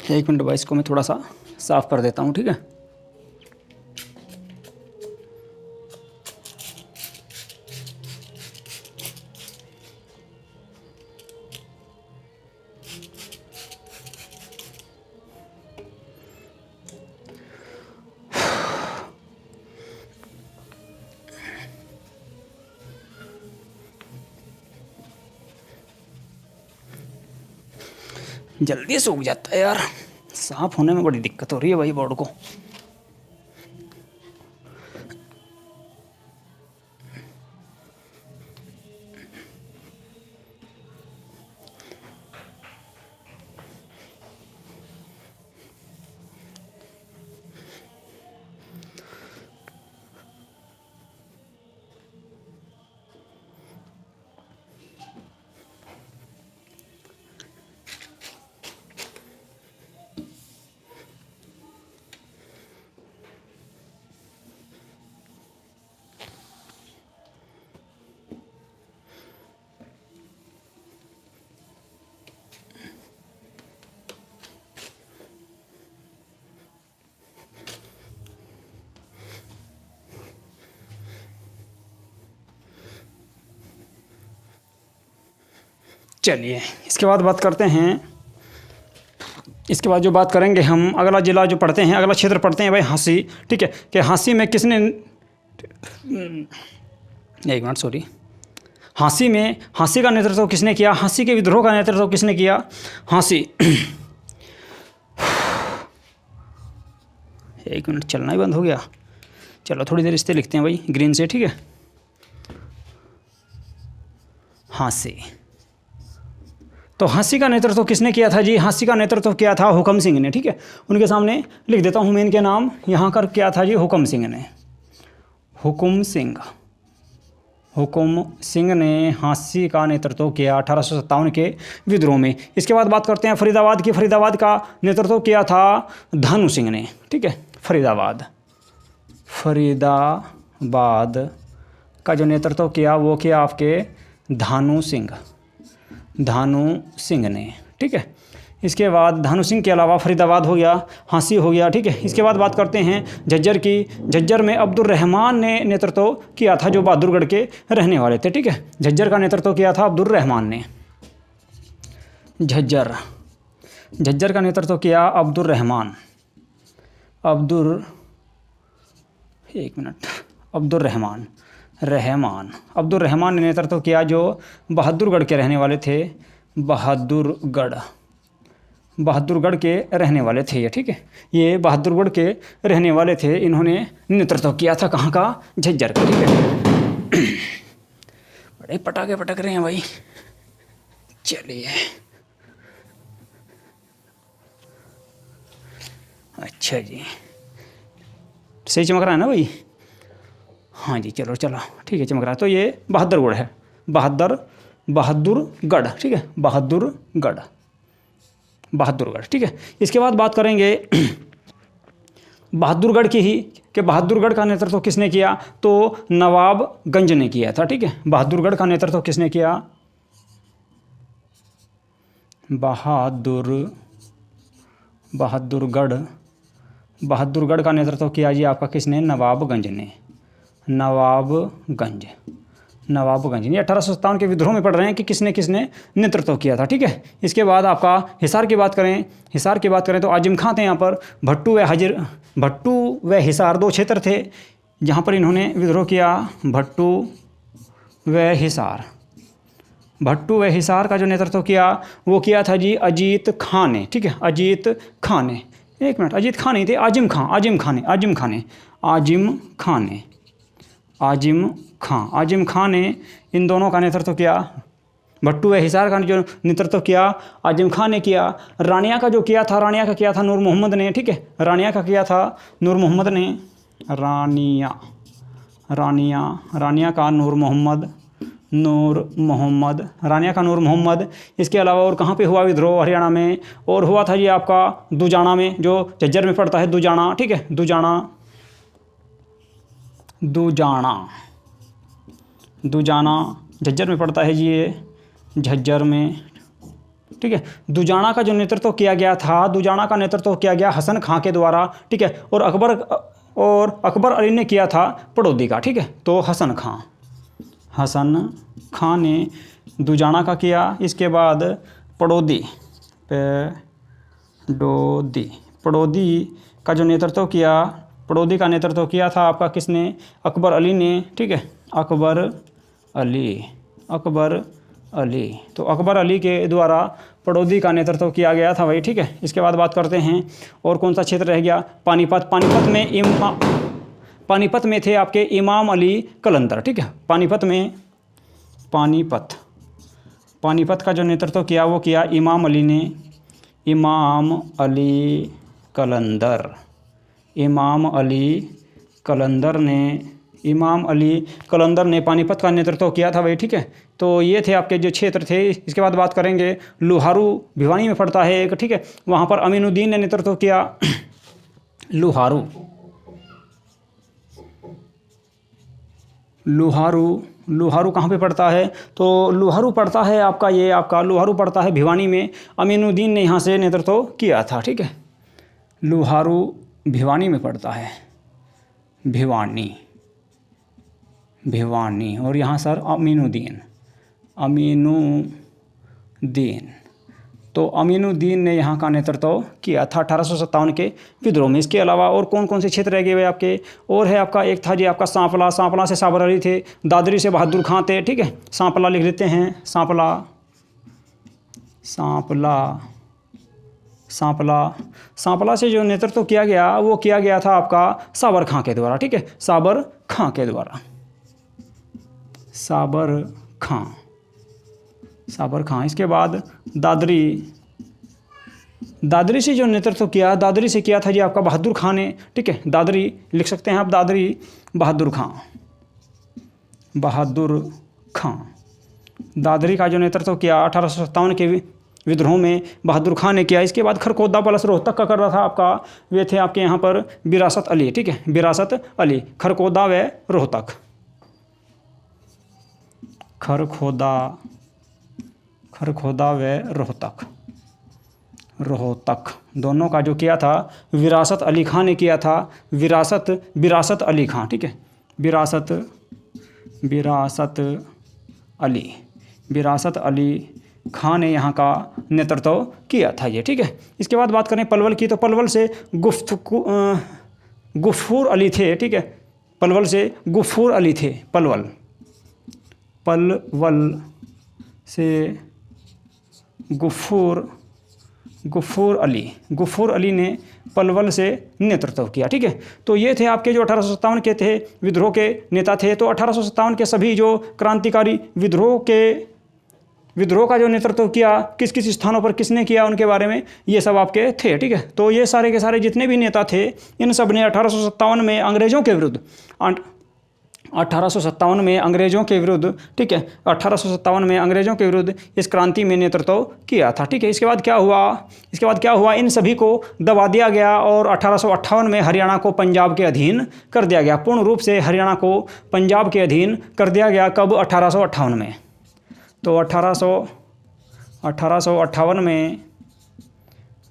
एक मिनट भाई, इसको मैं थोड़ा सा साफ कर देता हूँ। ठीक है, जल्दी सूख जाता है यार, साफ होने में बड़ी दिक्कत हो रही है भाई बोर्ड को। चलिए, इसके बाद बात करते हैं। इसके बाद जो बात करेंगे हम, अगला जिला जो पढ़ते हैं, अगला क्षेत्र पढ़ते हैं भाई हांसी। ठीक है, कि हांसी में किसने, एक मिनट सॉरी, हांसी का नेतृत्व किसने किया? हांसी के विद्रोह का नेतृत्व किसने किया? हांसी, एक मिनट, चलना ही बंद हो गया। चलो थोड़ी देर इस पे लिखते हैं भाई ग्रीन से। ठीक है, हाँसी। तो हाँसी का नेतृत्व किसने किया था जी? हाँसी का नेतृत्व किया था हुकम सिंह ने, ठीक है। उनके सामने लिख देता हूँ मैं इनके नाम, यहाँ कर किया था जी हुकम सिंह ने। हुकुम सिंह ने हाँसी का नेतृत्व किया 1857 के विद्रोह में। इसके बाद बात करते हैं फरीदाबाद की। फरीदाबाद का नेतृत्व किया था धानु सिंह ने, ठीक है। फरीदाबाद का जो नेतृत्व किया वो किया आपके धानु सिंह ने, ठीक है। इसके बाद धानु सिंह के अलावा फरीदाबाद हो गया, हाँसी हो गया, ठीक है। इसके बाद बात करते हैं झज्जर की। झज्जर में अब्दुल रहमान ने नेतृत्व किया था, जो बहादुरगढ़ के रहने वाले थे, ठीक है। झज्जर का नेतृत्व किया था अब्दुल रहमान ने। झज्जर का नेतृत्व किया अब्दुल रहमान ने नेतृत्व किया, जो बहादुरगढ़ के रहने वाले थे। बहादुरगढ़ के रहने वाले थे ये, ठीक है। ये बहादुरगढ़ के रहने वाले थे, इन्होंने नेतृत्व किया था कहाँ का? झज्जर का, ठीक है। बड़े पटाखे पटक रहे हैं भाई। चलिए, अच्छा जी, सही चमक रहा है ना भाई? हाँ जी, चलो ठीक है, चमक रहा है। तो ये बहादुरगढ़ है, बहादुरगढ़, ठीक है। बहादुरगढ़, ठीक है। इसके बाद बात करेंगे बहादुरगढ़ की ही, कि बहादुरगढ़ का नेतृत्व किसने किया? तो नवाबगंज ने किया था, ठीक है। बहादुरगढ़ का नेतृत्व किसने किया? बहादुरगढ़ का नेतृत्व किया जी आपका किसने? नवाबगंज ने। नवाबगंज ये 1857 के विद्रोह में पढ़ रहे हैं कि किसने नेतृत्व किया था, ठीक है। इसके बाद आपका हिसार की बात करें तो आजिम खां थे यहाँ पर। भट्टू व हिसार दो क्षेत्र थे जहाँ पर इन्होंने विद्रोह किया। भट्टू व हिसार का जो नेतृत्व किया वो किया था जी अजीत खां ने, ठीक है। अजीत खां ने, एक मिनट, अजीत खां नहीं थे, आजिम खां ने इन दोनों का नेतृत्व किया। भट्टू व हिसार का जो नेतृत्व किया आजिम खां ने किया। रानिया का किया था नूर मोहम्मद ने, ठीक है। रानिया का किया था नूर मोहम्मद ने। रानिया का नूर मोहम्मद। इसके अलावा और कहाँ पे हुआ विद्रोह? हरियाणा में। और हुआ था जी आपका दुजाना में, जो झज्जर में पड़ता है, दुजाना, ठीक है। दुजाना झज्जर में पड़ता है जी, ये झज्जर में, ठीक है। दुजाना का जो नेतृत्व किया गया था, दुजाना का नेतृत्व किया गया हसन खां के द्वारा, ठीक है। और अकबर अली ने किया था पड़ौदी का, ठीक है। तो हसन खां ने दुजाना का किया। इसके बाद पड़ौदी का जो नेतृत्व किया, पड़ौदी का नेतृत्व किया था आपका किसने? अकबर अली ने, ठीक है। अकबर अली, तो अकबर अली के द्वारा पड़ौदी का नेतृत्व किया गया था भाई, ठीक है। इसके बाद बात करते हैं और कौन सा क्षेत्र रह गया? पानीपत में थे आपके इमाम अली कलंदर, ठीक है। पानीपत का जो नेतृत्व किया वो किया इमाम अली कलंदर ने पानीपत का नेतृत्व किया था भाई, ठीक है। तो ये थे आपके जो क्षेत्र थे। इसके बाद बात करेंगे लुहारू, भिवानी में पड़ता है एक, ठीक है। वहाँ पर अमीनुद्दीन ने नेतृत्व किया। लुहारू कहाँ पे पड़ता है? तो लुहारू पड़ता है लुहारू पड़ता है भिवानी में। अमीनुद्दीन ने यहाँ से नेतृत्व किया था, ठीक है। लुहारू भिवानी में पड़ता है, भिवानी और यहाँ सर अमीनुद्दीन। तो अमीनुद्दीन ने यहाँ का नेतृत्व किया था 1857 के विद्रोह में। इसके अलावा और कौन कौन से क्षेत्र रह गए आपके? और है आपका एक था जी आपका सांपला से साबर अली थे। दादरी से बहादुर खां थे, ठीक है। सांपला लिख देते हैं, सांपला से जो नेतृत्व किया गया वो किया गया था आपका साबर खां के द्वारा, ठीक है। साबर खां साबर खां। इसके बाद दादरी से जो नेतृत्व किया, दादरी से किया था जी आपका बहादुर खां ने, ठीक है। दादरी लिख सकते हैं आप, दादरी बहादुर खां। दादरी का जो नेतृत्व किया 1857 के विद्रोह में बहादुर खां ने किया। इसके बाद खरखोदा प्लस रोहतक का कर रहा था आपका, वे थे आपके यहाँ पर विरासत अली, ठीक है, विरासत अली, खरखोदा व रोहतक, खरखोदा व रोहतक दोनों का जो किया था विरासत अली खां ने किया था, विरासत अली खां, ठीक है, विरासत अली खां ने यहाँ का नेतृत्व किया था ये, ठीक है। इसके बाद बात करें पलवल की, तो पलवल से गुफूर अली थे, ठीक है, पलवल से गुफूर अली थे, पलवल से गुफूर अली ने पलवल से नेतृत्व किया, ठीक है। तो ये थे आपके जो 1857 के थे विद्रोह के नेता थे। तो 1857 के सभी जो क्रांतिकारी विद्रोह का जो नेतृत्व किया, किस किस स्थानों पर किसने किया, उनके बारे में ये सब आपके थे, ठीक है। तो ये सारे के सारे जितने भी नेता थे, इन सब ने 1857 में अंग्रेज़ों के विरुद्ध 1857 में अंग्रेज़ों के विरुद्ध, ठीक है, 1857 में अंग्रेज़ों के विरुद्ध इस क्रांति में नेतृत्व किया था, ठीक है। इसके बाद क्या हुआ, इन सभी को दबा दिया गया और 1858 में हरियाणा को पंजाब के अधीन कर दिया गया। पूर्ण रूप से हरियाणा को पंजाब के अधीन कर दिया गया। कब? 1858 में। तो 1858 में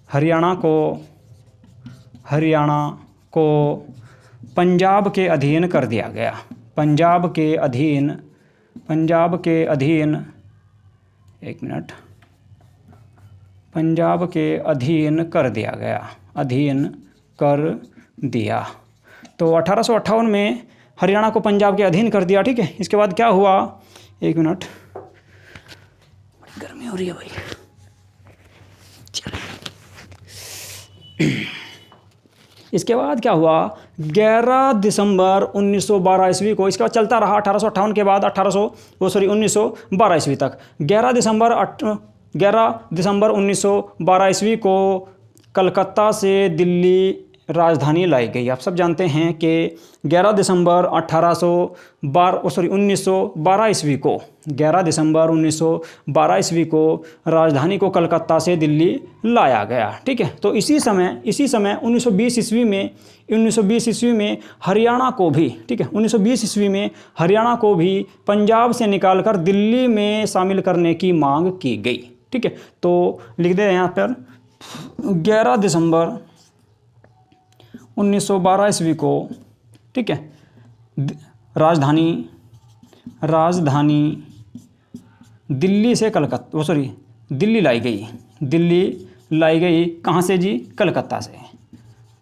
हरियाणा को पंजाब के अधीन कर दिया गया। पंजाब के अधीन कर दिया गया, अधीन कर दिया। तो 1858 में हरियाणा को पंजाब के अधीन कर दिया, ठीक है। इसके बाद क्या हुआ, एक मिनट, गर्मी हो रही है भाई, चलो। इसके बाद क्या हुआ, 11 दिसंबर 1912 ईस्वी को, इसके बाद चलता रहा 1858 के बाद 1912 ईस्वी तक। 11 दिसंबर 1912 ईस्वी को कलकत्ता से दिल्ली राजधानी लाई गई। आप सब जानते हैं कि 11 दिसंबर 1912 ईस्वी को, 11 दिसंबर 1912 ईस्वी को राजधानी को कलकत्ता से दिल्ली लाया गया, ठीक है। तो इसी समय 1920 ईस्वी में हरियाणा को भी, ठीक है, 1920 ईस्वी में हरियाणा को भी पंजाब से निकालकर दिल्ली में शामिल करने की मांग की गई, ठीक है। तो लिख दे यहाँ पर 11 दिसंबर 1912 ईस्वी को, ठीक है, राजधानी दिल्ली से दिल्ली लाई गई। कहाँ से जी?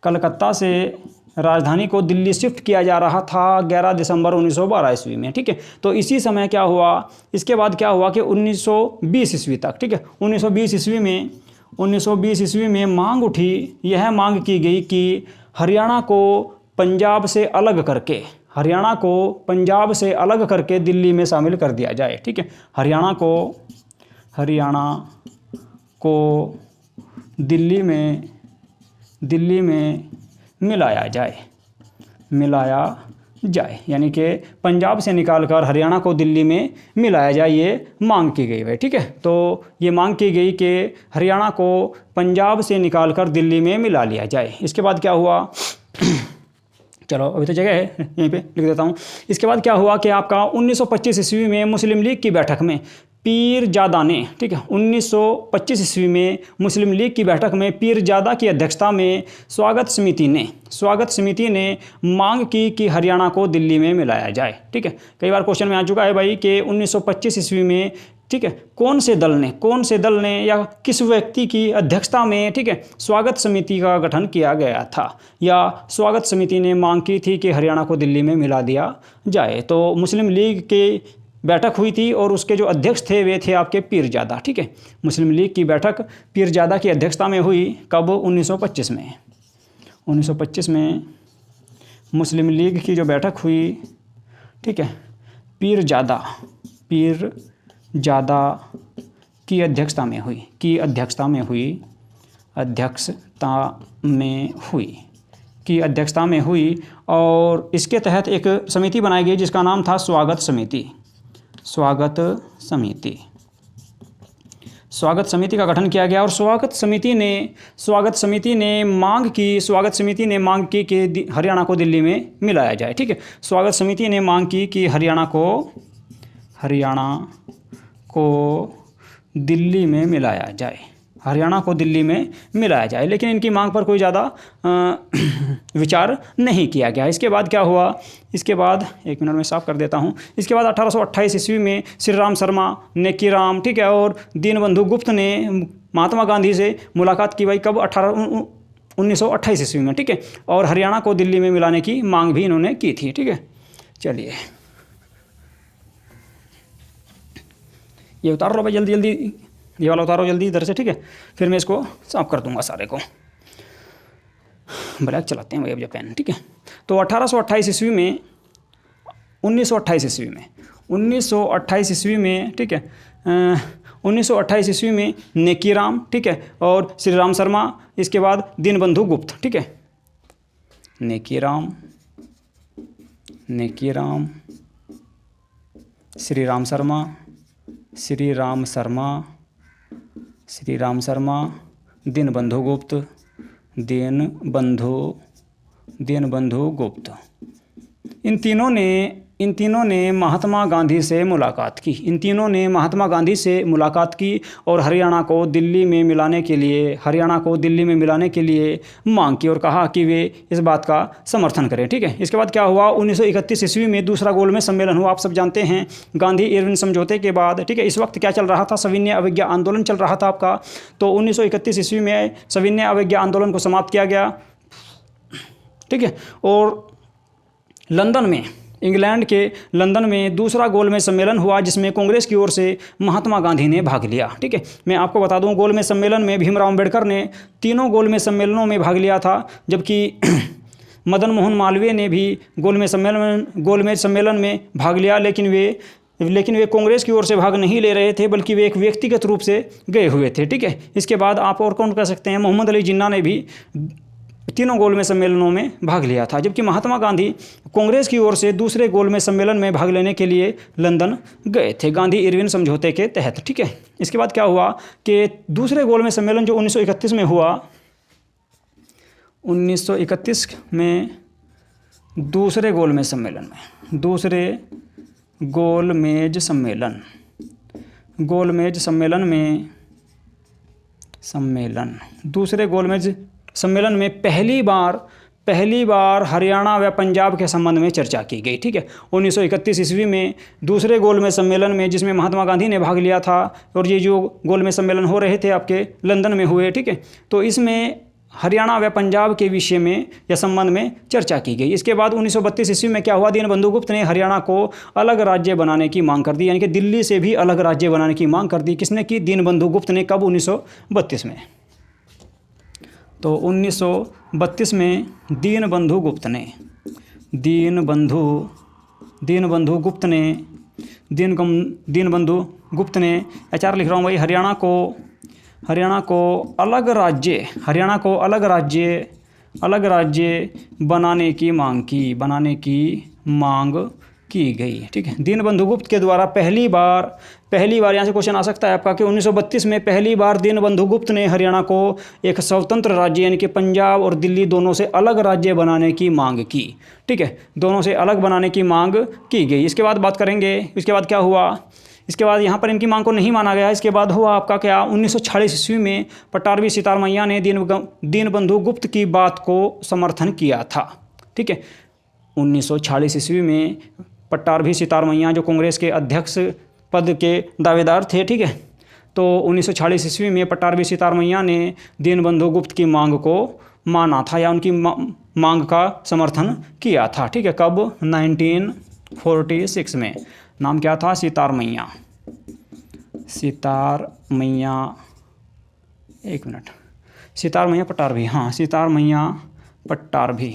कलकत्ता से राजधानी को दिल्ली शिफ्ट किया जा रहा था 11 दिसंबर 1912 ईस्वी में, ठीक है। तो इसी समय क्या हुआ, इसके बाद क्या हुआ कि 1920 ईस्वी तक, ठीक है, 1920 ईस्वी में मांग उठी, यह मांग की गई कि हरियाणा को पंजाब से अलग करके दिल्ली में शामिल कर दिया जाए, ठीक है। हरियाणा को दिल्ली में मिलाया जाए, यानी कि पंजाब से निकालकर हरियाणा को दिल्ली में मिलाया जाए, ये मांग की गई है, ठीक है। तो ये मांग की गई कि हरियाणा को पंजाब से निकालकर दिल्ली में मिला लिया जाए। इसके बाद क्या हुआ, चलो अभी तो जगह है, यहीं पे लिख देता हूँ। इसके बाद क्या हुआ कि आपका 1925 ईस्वी में मुस्लिम लीग की बैठक में पीरजादा ने, ठीक है, 1925 ईस्वी में मुस्लिम लीग की बैठक में पीरजादा की अध्यक्षता में स्वागत समिति ने मांग की कि हरियाणा को दिल्ली में मिलाया जाए, ठीक है। कई बार क्वेश्चन में आ चुका है भाई कि 1925 ईस्वी में, ठीक है, कौन से दल ने या किस व्यक्ति की अध्यक्षता में, ठीक है, स्वागत समिति का गठन किया गया था, या स्वागत समिति ने मांग की थी कि हरियाणा को दिल्ली में मिला दिया जाए। तो मुस्लिम लीग की बैठक हुई थी और उसके जो अध्यक्ष थे वे थे आपके पीरजादा, ठीक है। मुस्लिम लीग की बैठक पीरजादा की अध्यक्षता में हुई। कब? 1925 में। 1925 में मुस्लिम लीग की जो बैठक हुई, ठीक है, पीरजादा की अध्यक्षता में हुई, की अध्यक्षता में हुई, अध्यक्षता में हुई, की अध्यक्षता में हुई। और इसके तहत एक समिति बनाई गई जिसका नाम था स्वागत समिति। स्वागत समिति, स्वागत समिति का गठन किया गया और स्वागत समिति ने मांग की कि हरियाणा को दिल्ली में मिलाया जाए। ठीक है, स्वागत समिति ने मांग की कि हरियाणा को दिल्ली में मिलाया जाए, हरियाणा को दिल्ली में मिलाया जाए, लेकिन इनकी मांग पर कोई ज़्यादा विचार नहीं किया गया। इसके बाद क्या हुआ, इसके बाद एक मिनट में साफ कर देता हूँ। इसके बाद 1828 ईस्वी में श्री राम शर्मा, नेकीराम, ठीक है, और दीनबंधु गुप्त ने महात्मा गांधी से मुलाकात की। भाई कब, 1928 ईस्वी में। ठीक है, और हरियाणा को दिल्ली में मिलाने की मांग भी इन्होंने की थी। ठीक है, चलिए ये उतार लो भाई जल्दी जल्दी, ये वाला उतारो जल्दी इधर से। ठीक है, फिर मैं इसको साफ कर दूंगा सारे को। ब्लैक चलाते हैं भाई अब जो पेन। ठीक है, तो 1828 ईस्वी में 1928 ईस्वी में ठीक है, 1928 ईस्वी में नेकीराम, ठीक है, और श्री राम शर्मा, इसके बाद दीनबंधु गुप्त। ठीक है, नेकीराम, श्री राम शर्मा, दीनबंधु गुप्त, इन तीनों ने महात्मा गांधी से मुलाकात की, और हरियाणा को दिल्ली में मिलाने के लिए मांग की और कहा कि वे इस बात का समर्थन करें। ठीक है, इसके बाद क्या हुआ, 1931 ईस्वी में दूसरा गोलमेज सम्मेलन हुआ। आप सब जानते हैं गांधी इरविन समझौते के बाद। ठीक है, इस वक्त क्या चल रहा था, सविनय अवज्ञा आंदोलन चल रहा था आपका। तो 1931 ईस्वी में सविनय अवज्ञा आंदोलन को समाप्त किया गया। ठीक है, और इंग्लैंड के लंदन में दूसरा गोलमेज सम्मेलन हुआ जिसमें कांग्रेस की ओर से महात्मा गांधी ने भाग लिया। ठीक है, मैं आपको बता दूं गोलमेज सम्मेलन में भीमराव अम्बेडकर ने तीनों गोलमेज सम्मेलनों में भाग लिया था, जबकि मदन मोहन मालवीय ने भी गोलमेज सम्मेलन में भाग लिया, लेकिन वे कांग्रेस की ओर से भाग नहीं ले रहे थे, बल्कि वे एक व्यक्तिगत रूप से गए हुए थे। ठीक है, इसके बाद आप और कौन कह सकते हैं, मोहम्मद अली जिन्ना ने भी तीनों गोलमेज सम्मेलनों में भाग लिया था, जबकि महात्मा गांधी कांग्रेस की ओर से दूसरे गोलमेज सम्मेलन में भाग लेने के लिए लंदन गए थे, गांधी इरविन समझौते के तहत। ठीक है, इसके बाद क्या हुआ कि दूसरे गोलमेज सम्मेलन जो 1931 में हुआ, 1931 में दूसरे गोलमेज सम्मेलन में दूसरे गोलमेज सम्मेलन में पहली बार हरियाणा व पंजाब के संबंध में चर्चा की गई। ठीक है, 1931 ईस्वी में दूसरे गोलमेज सम्मेलन में जिसमें महात्मा गांधी ने भाग लिया था, और ये जो गोलमेज सम्मेलन हो रहे थे आपके लंदन में हुए। ठीक है, तो इसमें हरियाणा व पंजाब के विषय में या संबंध में चर्चा की गई। इसके बाद 1932 ईस्वी में क्या हुआ, दीनबंधु गुप्त ने हरियाणा को अलग राज्य बनाने की मांग कर दी, यानी कि दिल्ली से भी अलग राज्य बनाने की मांग कर दी। किसने की, दीनबंधु गुप्त ने। कब, 1932 में। तो 1932 में दीनबंधु गुप्त ने एचआर लिख रहा हूँ भाई, हरियाणा को अलग राज्य बनाने की मांग की गई। ठीक है, दीनबंधु गुप्त के द्वारा पहली बार यहाँ से क्वेश्चन आ सकता है आपका कि 1932 में पहली बार दीनबंधु गुप्त ने हरियाणा को एक स्वतंत्र राज्य यानी कि पंजाब और दिल्ली दोनों से अलग राज्य बनाने की मांग की। ठीक है, दोनों से अलग बनाने की मांग की गई। इसके बाद बात करेंगे, इसके बाद क्या हुआ, इसके बाद यहाँ पर इनकी मांग को नहीं माना गया। इसके बाद हुआ आपका क्या, 1946 ईस्वी में पटारवी सितार मैया ने दीनबंधु गुप्त की बात को समर्थन किया था। ठीक है, 1946 ईस्वी में पटारवी सितार मैया जो कांग्रेस के अध्यक्ष पद के दावेदार थे। ठीक है, तो 1946 ईस्वी में पटारवी सितार मैया ने दीनबंधु गुप्त की मांग को माना था या उनकी मांग का समर्थन किया था। ठीक है, कब, 1946 में। नाम क्या था, सितार मैया, एक मिनट, सितार मैया पटारवी, हाँ, सितार मैया पटारवी,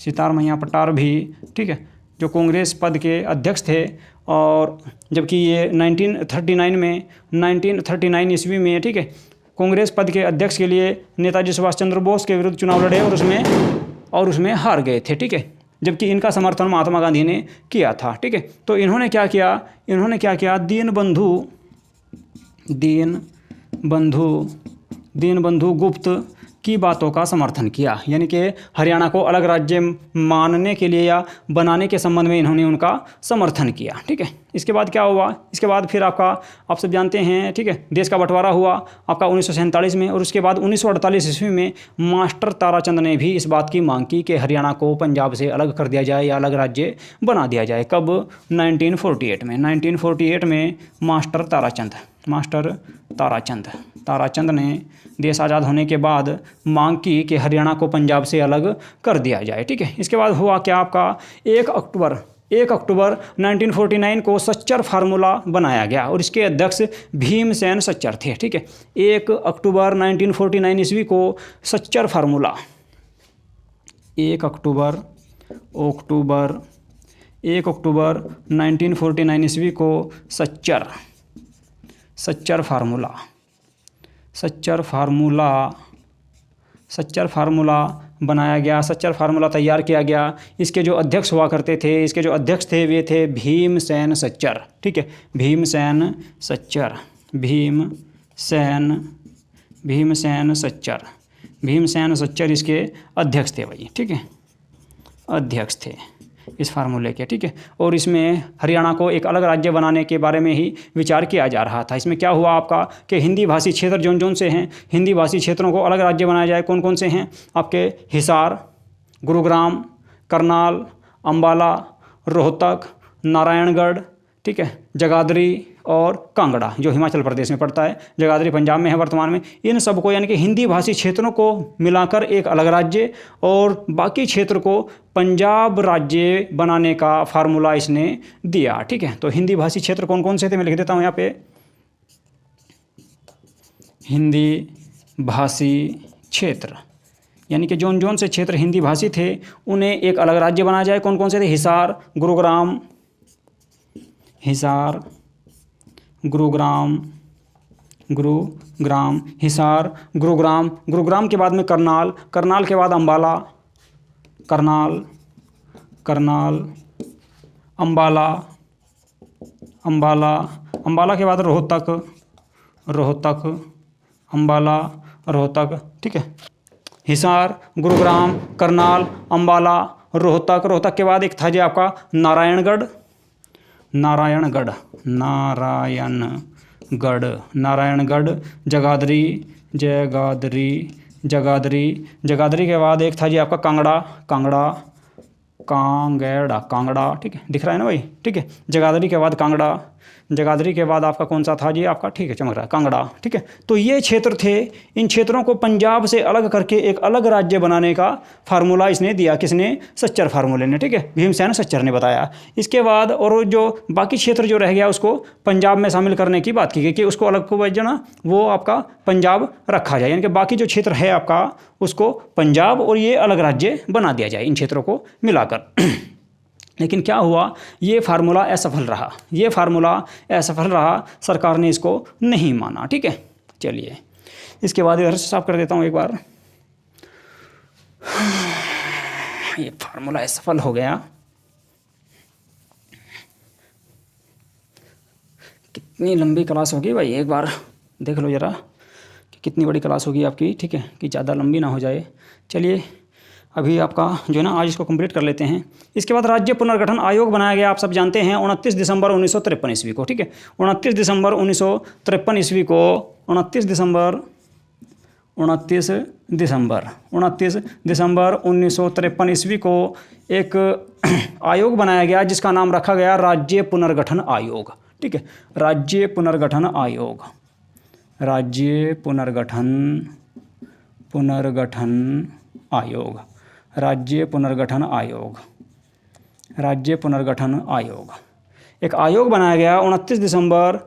सितार मैया पटारवी। ठीक है, जो कांग्रेस पद के अध्यक्ष थे, और जबकि ये 1939 ईस्वी में, ठीक है, कांग्रेस पद के अध्यक्ष के लिए नेताजी सुभाष चंद्र बोस के विरुद्ध चुनाव लड़े और उसमें हार गए थे, ठीक है, जबकि इनका समर्थन महात्मा गांधी ने किया था, ठीक है। तो इन्होंने क्या किया, दीनबंधु गुप्त की बातों का समर्थन किया, यानी कि हरियाणा को अलग राज्य मानने के लिए या बनाने के संबंध में इन्होंने उनका समर्थन किया, ठीक है। इसके बाद क्या हुआ, इसके बाद फिर आप सब जानते हैं, ठीक है, देश का बंटवारा हुआ आपका 1947 में, और उसके बाद 1948 ईस्वी में मास्टर ताराचंद ने भी इस बात की मांग की कि हरियाणा को पंजाब से अलग कर दिया जाए या अलग राज्य बना दिया जाए। कब? 1948 में मास्टर ताराचंद ने देश आज़ाद होने के बाद मांग की कि हरियाणा को पंजाब से अलग कर दिया जाए, ठीक है। इसके बाद हुआ क्या, आपका 1 अक्टूबर 1949 को सच्चर फार्मूला बनाया गया और इसके अध्यक्ष भीमसेन सच्चर थे, ठीक है। 1 अक्टूबर 1949 ईस्वी को सच्चर फार्मूला, 1 अक्टूबर 1949 ईस्वी को सच्चर फार्मूला बनाया गया, सच्चर फार्मूला तैयार किया गया। इसके जो अध्यक्ष हुआ करते थे, वे थे भीमसेन सच्चर, ठीक है, भीमसेन सच्चर इसके अध्यक्ष थे भाई, ठीक है, अध्यक्ष थे इस फार्मूले के, ठीक है। और इसमें हरियाणा को एक अलग राज्य बनाने के बारे में ही विचार किया जा रहा था। इसमें क्या हुआ आपका कि हिंदी भाषी क्षेत्र जोन से हैं, हिंदी भाषी क्षेत्रों को अलग राज्य बनाया जाए। कौन कौन से हैं आपके? हिसार, गुरुग्राम, करनाल, अंबाला, रोहतक, नारायणगढ़, ठीक है, जगाधरी और कांगड़ा जो हिमाचल प्रदेश में पड़ता है, जगाधरी पंजाब में है वर्तमान में। इन सबको यानी कि हिंदी भाषी क्षेत्रों को मिलाकर एक अलग राज्य और बाकी क्षेत्र को पंजाब राज्य बनाने का फार्मूला इसने दिया, ठीक है। तो हिंदी भाषी क्षेत्र कौन कौन से थे मैं लिख देता हूँ यहाँ पे। हिंदी भाषी क्षेत्र यानी कि जोन से क्षेत्र हिंदी भाषी थे उन्हें एक अलग राज्य बनाया जाए। कौन कौन से थे? हिसार, गुरुग्राम, हिसार, गुरुग्राम, हिसार, गुरुग्राम के बाद में करनाल, करनाल के बाद अंबाला, अंबाला के बाद रोहतक, रोहतक, ठीक है। हिसार, गुरुग्राम, करनाल, अंबाला, रोहतक के बाद एक था जी आपका नारायणगढ़, जगाधरी के बाद एक था जी आपका कांगड़ा, ठीक है, दिख रहा है ना भाई, ठीक है। जगाधरी के बाद कांगड़ा, जगाधरी के बाद आपका कौन सा था जी आपका, ठीक है, चमक रहा है, कांगड़ा, ठीक है। तो ये क्षेत्र थे। इन क्षेत्रों को पंजाब से अलग करके एक अलग राज्य बनाने का फार्मूला इसने दिया। किसने? सच्चर फार्मूले ने, ठीक है, भीमसेन सच्चर ने बताया। इसके बाद और जो बाकी क्षेत्र जो रह गया उसको पंजाब में शामिल करने की बात की गई कि उसको अलग को जो ना वो आपका पंजाब रखा जाए, यानी कि बाकी जो क्षेत्र है आपका उसको पंजाब और ये अलग राज्य बना दिया जाए इन क्षेत्रों को मिलाकर। लेकिन क्या हुआ, ये फार्मूला असफल रहा, सरकार ने इसको नहीं माना, ठीक है। चलिए इसके बाद इधर से साफ कर देता हूँ एक बार। ये फार्मूला असफल हो गया। कितनी लंबी क्लास होगी भाई, एक बार देख लो ज़रा कि कितनी बड़ी क्लास होगी आपकी, ठीक है, कि ज़्यादा लंबी ना हो जाए। चलिए अभी आपका जो है ना आज इसको कंप्लीट कर लेते हैं। इसके बाद राज्य पुनर्गठन आयोग बनाया गया, आप सब जानते हैं, 29 दिसंबर 1953 ईस्वी को, ठीक है। 29 दिसंबर 1953 ईस्वी को 29 दिसंबर 1953 ईस्वी को एक आयोग बनाया गया जिसका नाम रखा गया राज्य पुनर्गठन आयोग, ठीक है। राज्य पुनर्गठन आयोग एक आयोग बनाया गया 29 दिसंबर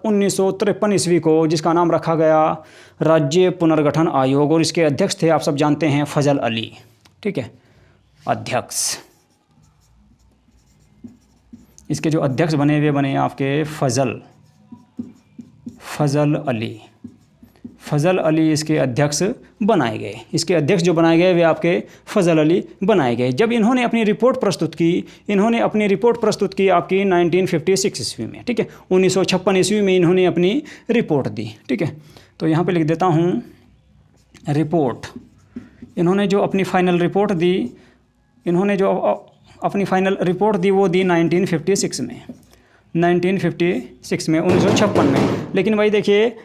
1953 ईस्वी को जिसका नाम रखा गया राज्य पुनर्गठन आयोग और इसके अध्यक्ष थे आप सब जानते हैं फजल अली, ठीक है, अध्यक्ष। इसके जो अध्यक्ष बने हुए बने आपके फजल अली। फजल अली इसके अध्यक्ष बनाए गए। इसके अध्यक्छ जो बनाए गए वे आपके फजल अली बनाए गए। जब इन्होंने अपनी रिपोर्ट प्रस्तुत की आपकी 1956 ईस्वी में, ठीक है, 1956 ईस्वी में इन्होंने अपनी रिपोर्ट दी, ठीक है। तो यहाँ पे लिख देता हूँ रिपोर्ट। इन्होंने जो अपनी फाइनल रिपोर्ट दी, वो दी 1956 में, 1956 में। लेकिन भाई देखिए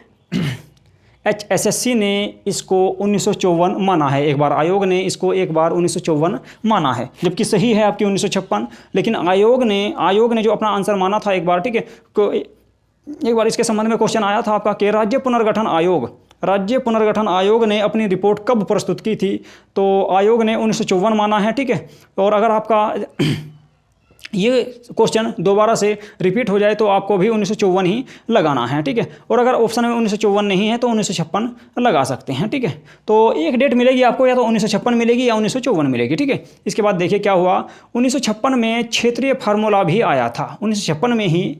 HSSC ने इसको 1954 माना है। एक बार आयोग ने इसको 1954 माना है, जबकि सही है आपकी 1956। लेकिन आयोग ने जो अपना आंसर माना था एक बार, ठीक है, एक बार इसके संबंध में क्वेश्चन आया था आपका कि राज्य पुनर्गठन आयोग ने अपनी रिपोर्ट कब प्रस्तुत की थी। तो आयोग ने 1954 माना है, ठीक है। और अगर आपका ये क्वेश्चन दोबारा से रिपीट हो जाए तो आपको भी 1954 ही लगाना है, ठीक है। और अगर ऑप्शन में 1954 नहीं है तो 1956 लगा सकते हैं, ठीक है। तो एक डेट मिलेगी आपको, या तो 1956 मिलेगी या 1954 मिलेगी, ठीक है। इसके बाद देखिए क्या हुआ, 1956 में क्षेत्रीय फार्मूला भी आया था। 1956 में ही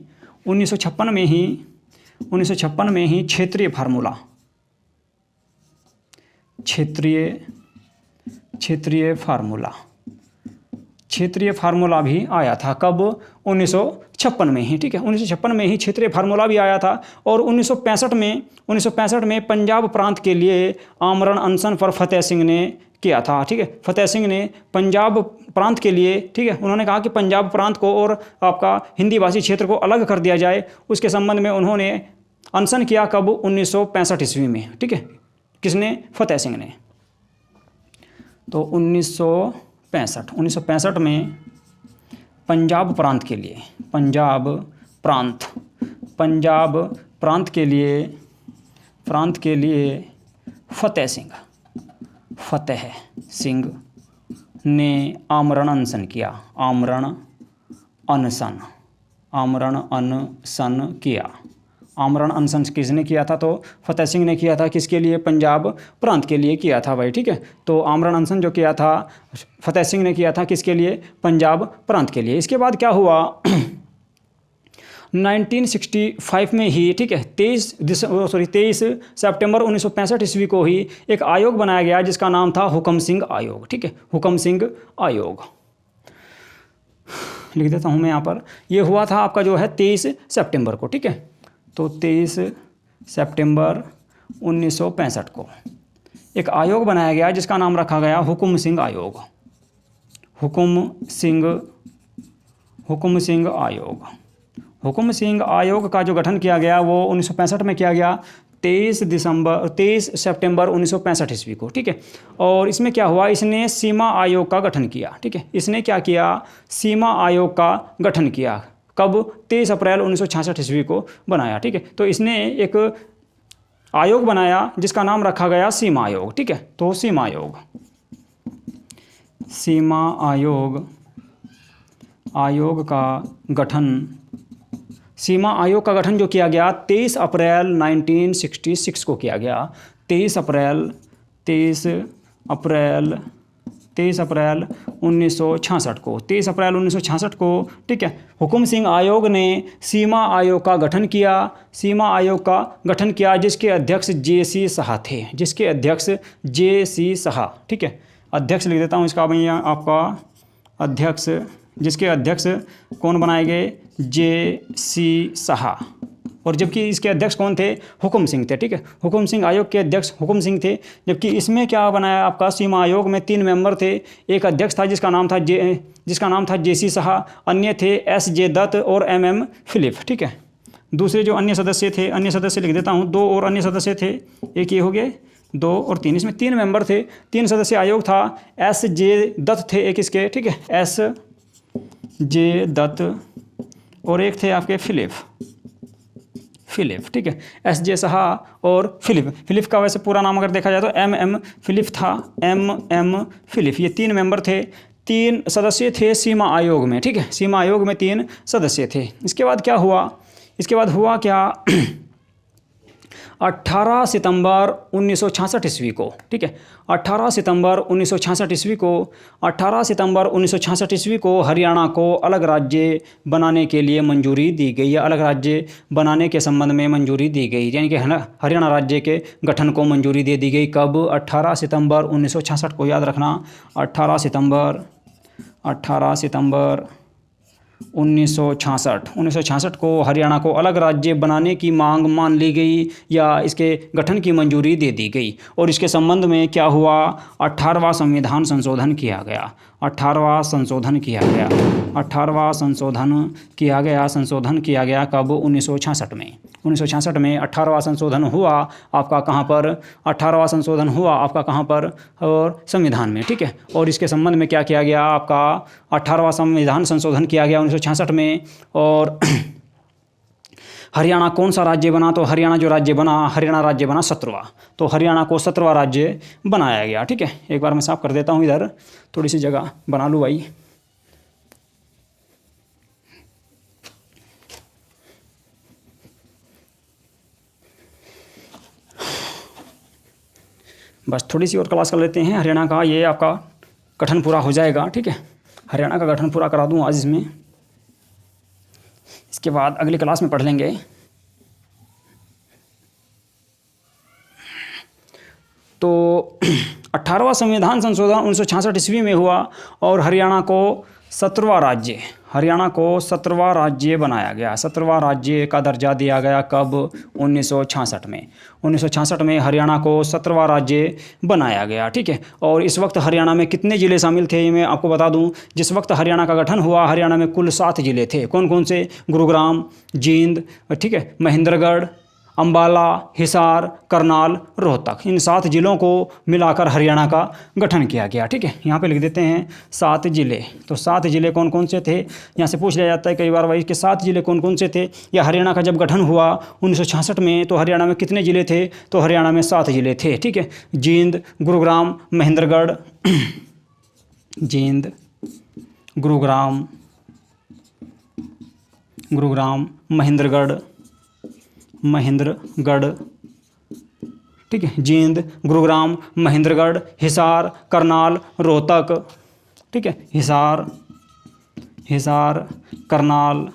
क्षेत्रीय फार्मूला भी आया था। कब? 1956 में ही, ठीक है। 1956 में ही क्षेत्रीय फार्मूला भी आया था। और 1965 में पंजाब प्रांत के लिए आमरण अनशन पर फतेह सिंह ने किया था, ठीक है। फतेह सिंह ने पंजाब प्रांत के लिए, ठीक है, उन्होंने कहा कि पंजाब प्रांत को और आपका हिंदी भाषी क्षेत्र को अलग कर दिया जाए। उसके संबंध में उन्होंने अनशन किया। कब? 1965 ईस्वी में, ठीक है। किसने? फतेह सिंह ने। तो 1965 में पंजाब प्रांत के लिए फतेह सिंह ने आमरण अनशन किया। आमरण अनशन किसने किया था? तो फतेह सिंह ने किया था। किसके लिए? पंजाब प्रांत के लिए किया था भाई, ठीक है। तो आमरण अनशन जो किया था फतेह सिंह ने किया था, किसके लिए? पंजाब प्रांत के लिए। इसके बाद क्या हुआ 1965 में ही, ठीक है, 23 सितंबर 1965 ईस्वी को ही एक आयोग बनाया गया जिसका नाम था हुकम सिंह आयोग, ठीक है। हुकम सिंह आयोग लिख देता हूँ मैं यहाँ पर। ये हुआ था आपका जो है 23 सितंबर को, ठीक है। तो 23 सितंबर 1965 को एक आयोग बनाया गया जिसका नाम रखा गया हुकुम सिंह आयोग। हुकुम सिंह आयोग का जो गठन किया गया वो 1965 में किया गया, 23 सितंबर 1965 ईस्वी को, ठीक है। और इसमें क्या हुआ, इसने सीमा आयोग का गठन किया, ठीक है। इसने क्या किया? सीमा आयोग का गठन किया। कब? 23 अप्रैल 1966 ईस्वी को बनाया, ठीक है। तो इसने एक आयोग बनाया जिसका नाम रखा गया सीमा आयोग, ठीक है। तो सीमा आयोग का गठन जो किया गया 23 अप्रैल 1966 को किया गया। 23 अप्रैल 1966 को, 23 अप्रैल 1966 को, ठीक है। हुकुम सिंह आयोग ने सीमा आयोग का गठन किया जिसके अध्यक्ष JC शाह थे। ठीक है। अध्यक्ष लिख देता हूँ इसका भैया आपका अध्यक्ष, जिसके अध्यक्ष कौन बनाए गए? JC शाह। और जबकि इसके अध्यक्ष कौन थे? हुकुम सिंह थे, ठीक है। हुकुम सिंह आयोग के अध्यक्ष हुकुम सिंह थे। जबकि इसमें क्या बनाया आपका, सीमा आयोग में 3 मेंबर थे। एक अध्यक्ष था जिसका नाम था JC शाह, अन्य थे SJ दत्त और MM फिलिप, ठीक है। दूसरे जो अन्य सदस्य लिख देता हूँ, 2 और अन्य सदस्य थे। एक ये हो गए 2 और 3, इसमें 3 मेंबर थे। 3 सदस्य आयोग था। SJ दत्त थे एक इसके, ठीक है, SJ दत्त, और एक थे आपके फिलिप, ठीक है। SJ शाह और फिलिप का वैसे पूरा नाम अगर देखा जाए तो MM फिलिप था, MM फिलिप। ये 3 मेंबर थे, 3 सदस्य थे सीमा आयोग में, ठीक है। सीमा आयोग में 3 सदस्य थे। इसके बाद क्या हुआ? 18 सितंबर 1966 ईस्वी को, ठीक है, 18 सितंबर 1966 ईस्वी को 18 सितंबर 1966 ईस्वी को हरियाणा को अलग राज्य बनाने के लिए मंजूरी दी गई, या अलग राज्य बनाने के संबंध में मंजूरी दी गई, यानी कि हरियाणा राज्य के गठन को मंजूरी दे दी गई। कब? 18 सितंबर 1966 को याद रखना, 18 सितंबर 1966 को हरियाणा को अलग राज्य बनाने की मांग मान ली गई या इसके गठन की मंजूरी दे दी गई। और इसके संबंध में क्या हुआ? 18वां संविधान संशोधन किया गया। 18वां संशोधन किया गया। 18वां संशोधन किया गया कब? 1966 में। 1966 में 18वां संशोधन हुआ आपका कहाँ पर? 18वां संशोधन हुआ आपका कहाँ पर? और संविधान में, ठीक है। और इसके संबंध में क्या किया गया? आपका 18वां संविधान संशोधन किया गया 1966 में। और हरियाणा कौन सा राज्य बना? तो हरियाणा जो राज्य बना, हरियाणा राज्य बना 17वां। तो हरियाणा को 17वां राज्य बनाया गया, ठीक है। एक बार मैं साफ कर देता हूँ, इधर थोड़ी सी जगह बना लूँ भाई। बस थोड़ी सी और क्लास कर लेते हैं हरियाणा का, ये आपका गठन पूरा हो जाएगा, ठीक है। हरियाणा का गठन पूरा करा दूँ आज इसमें, इसके बाद अगली क्लास में पढ़ लेंगे। तो 18वां संविधान संशोधन 1966 ईस्वी में हुआ और हरियाणा को 17वां राज्य बनाया गया। 17वां राज्य का दर्जा दिया गया कब? 1966 में। 1966 में हरियाणा को 17वां राज्य बनाया गया, ठीक है। और इस वक्त हरियाणा में कितने ज़िले शामिल थे, मैं आपको बता दूं। जिस वक्त हरियाणा का गठन हुआ, हरियाणा में कुल 7 ज़िले थे। कौन कौन से? गुरुग्राम, जींद, ठीक है, महेंद्रगढ़, अम्बाला, हिसार, करनाल, रोहतक, इन 7 ज़िलों को मिलाकर हरियाणा का गठन किया गया, ठीक है। यहाँ पे लिख देते हैं 7 ज़िले। तो 7 ज़िले कौन कौन से थे? यहाँ से पूछ लिया जाता है कई बार भाई कि 7 ज़िले कौन कौन से थे, या हरियाणा का जब गठन हुआ 1966 में तो हरियाणा में कितने ज़िले थे? तो हरियाणा में 7 ज़िले थे, ठीक है। जींद, गुरुग्राम, महेंद्रगढ़, जींद, गुरुग्राम, महेंद्रगढ़, ठीक है, जींद, गुरुग्राम, महेंद्रगढ़, हिसार, करनाल, रोहतक, ठीक है, हिसार, करनाल,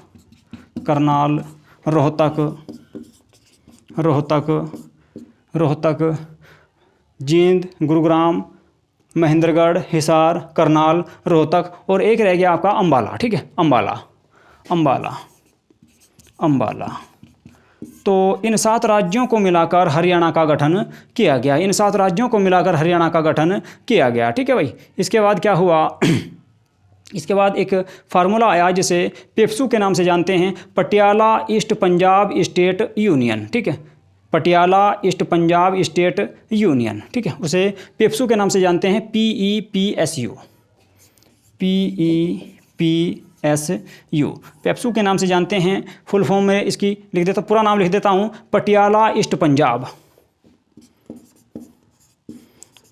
रोहतक, जींद, गुरुग्राम, महेंद्रगढ़, हिसार, करनाल, रोहतक, और एक रह गया आपका अम्बाला, ठीक है, अम्बाला। तो इन 7 राज्यों को मिलाकर हरियाणा का गठन किया गया। इन 7 राज्यों को मिलाकर हरियाणा का गठन किया गया, ठीक है भाई। इसके बाद क्या हुआ? इसके बाद एक फार्मूला आया जिसे पेप्सू के नाम से जानते हैं, Patiala east Punjab state union, ठीक है, Patiala east Punjab state union, ठीक है। उसे पेप्सू के नाम से जानते हैं, PEPSU, पेप्सू के नाम से जानते हैं। फुल फॉर्म में इसकी लिख देता, पूरा नाम लिख देता हूँ, Patiala east Punjab,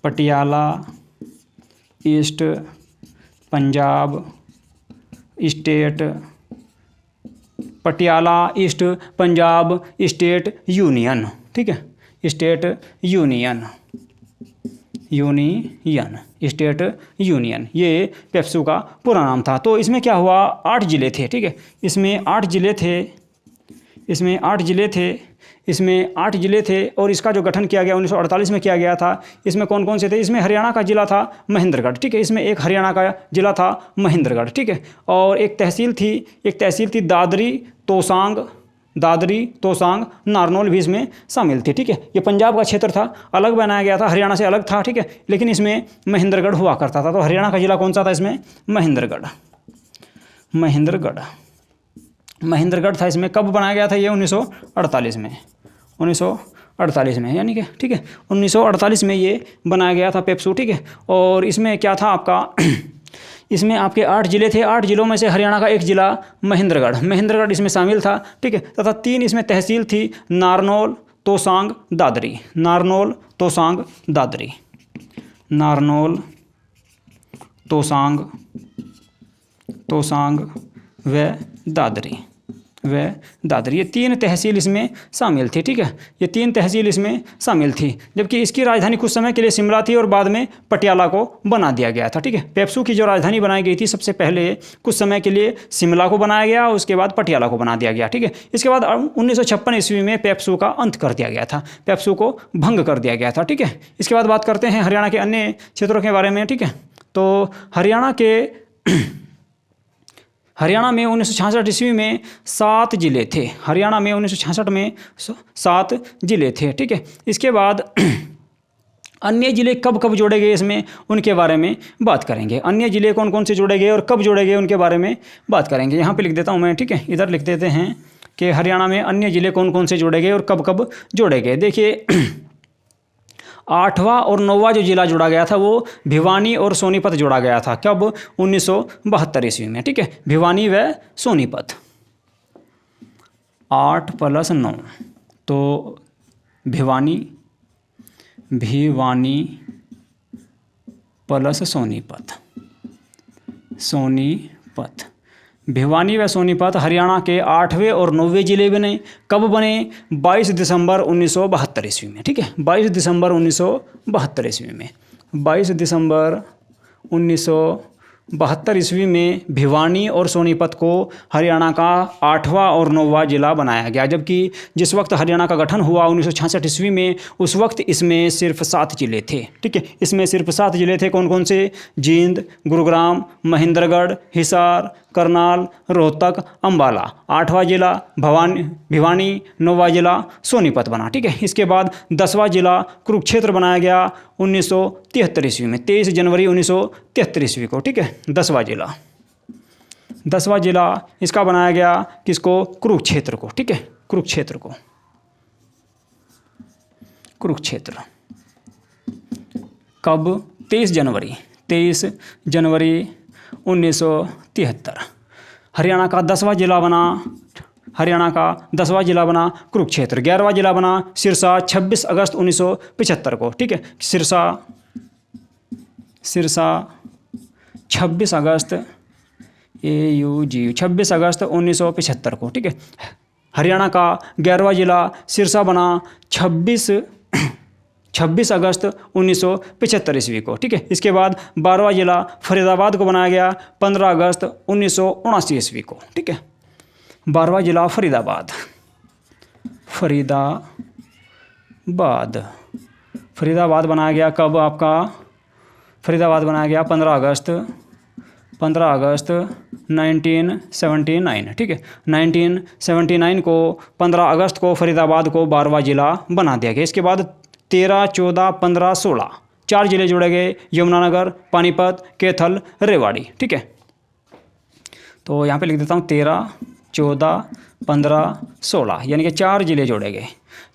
Patiala east Punjab state, Patiala east Punjab state union, ठीक है, स्टेट यूनियन, स्टेट यूनियन, ये पेप्सू का पूरा नाम था। तो इसमें क्या हुआ? 8 ज़िले थे, ठीक है, इसमें 8 ज़िले थे, और इसका जो गठन किया गया 1948 में किया गया था। इसमें कौन कौन से थे? इसमें हरियाणा का ज़िला था महेंद्रगढ़, ठीक है, इसमें एक हरियाणा का ज़िला था महेंद्रगढ़, ठीक है। और एक तहसील थी दादरी, तोसांग, नारनौल भी इसमें शामिल थी, ठीक है। ये पंजाब का क्षेत्र था, अलग बनाया गया था, हरियाणा से अलग था, ठीक है, लेकिन इसमें महेंद्रगढ़ हुआ करता था। तो हरियाणा का ज़िला कौन सा था इसमें? महेंद्रगढ़ था इसमें। कब बनाया गया था ये? 1948 में, यानी कि, ठीक है, 1948 में ये बनाया गया था पेप्सू, ठीक है। और इसमें क्या था आपका? इसमें आपके 8 ज़िले थे। 8 ज़िलों में से हरियाणा का एक ज़िला महेंद्रगढ़ इसमें शामिल था, ठीक है, तथा 3 इसमें तहसील थी, नारनौल, तोसांग, दादरी, व दादरी, व दादर, ये 3 तहसील इसमें शामिल थी। ठीक है, ये 3 तहसील इसमें शामिल थी, जबकि इसकी राजधानी कुछ समय के लिए शिमला थी और बाद में पटियाला को बना दिया गया था। ठीक है, पेप्सू की जो राजधानी बनाई गई थी सबसे पहले कुछ समय के लिए शिमला को बनाया गया, उसके बाद पटियाला को बना दिया गया। ठीक है, इसके बाद 1956 ईस्वी में पेप्सू का अंत कर दिया गया था, पेप्सू को भंग कर दिया गया था। ठीक है, इसके बाद बात करते हैं हरियाणा के अन्य क्षेत्रों के बारे में। ठीक है, तो हरियाणा में 1966 ईस्वी में 7 जिले थे। हरियाणा में 1966 में 7 जिले थे। ठीक है, इसके बाद अन्य जिले कब कब जोड़े गए इसमें उनके बारे में बात करेंगे। अन्य जिले कौन कौन से जोड़े गए और कब जोड़े गए उनके बारे में बात करेंगे। यहाँ पे लिख देता हूँ मैं। ठीक है, इधर लिख देते हैं कि हरियाणा में अन्य जिले कौन कौन से जोड़े गए और कब कब जोड़े गए। देखिए 8वां और 9वां जो जिला जोड़ा गया था वो भिवानी और सोनीपत जोड़ा गया था। कब? 1972 ईस्वी में। ठीक है, भिवानी व सोनीपत। 8 + 9 तो भिवानी प्लस सोनीपत। भिवानी व सोनीपत हरियाणा के 8वें और 9वें जिले बने। कब बने? 22 दिसंबर 1972 ईस्वी में। ठीक है, 22 दिसंबर 1972 ईस्वी में। 22 दिसंबर 1972 ईस्वी में भिवानी और सोनीपत को हरियाणा का 8वां और 9वां जिला बनाया गया, जबकि जिस वक्त हरियाणा का गठन हुआ 1966 ईस्वी में, उस वक्त इसमें सिर्फ 7 जिले थे। ठीक है, इसमें सिर्फ 7 जिले थे। कौन कौन से? जींद, गुरुग्राम, महेंद्रगढ़, हिसार, करनाल, रोहतक, अंबाला। 8वां जिला भिवानी, 9वां जिला सोनीपत बना। ठीक है, इसके बाद 10वां जिला कुरुक्षेत्र बनाया गया 1973 ईस्वी में, 23 जनवरी 1973 ईस्वी को। ठीक है, 10वां जिला इसका बनाया गया किसको? कुरुक्षेत्र को। ठीक है, कुरुक्षेत्र। 'कब? 23 जनवरी 1973। हरियाणा का 10वां जिला बना कुरुक्षेत्र। 11वां जिला बना सिरसा 26 अगस्त 1975 को। ठीक है, सिरसा 26 अगस्त 1975 को। ठीक है, हरियाणा का 11वां जिला सिरसा बना 26 अगस्त 1975 ईस्वी को। ठीक है, इसके बाद 12वां जिला फरीदाबाद को बनाया गया 15 अगस्त 1979 ईस्वी को। ठीक है, 12वां जिला फरीदाबाद बनाया गया कब? आपका फरीदाबाद बनाया गया 15 अगस्त 1979। ठीक है, 1979 को 15 अगस्त को फरीदाबाद को 12वां जिला बना दिया गया। इसके बाद 13, 14, 15, 16 4 जिले जोड़े गए, यमुनानगर, पानीपत, कैथल, रेवाड़ी। ठीक है, तो यहाँ पे लिख देता हूँ 13, 14, 15, 16 यानी कि 4 जिले जोड़े गए।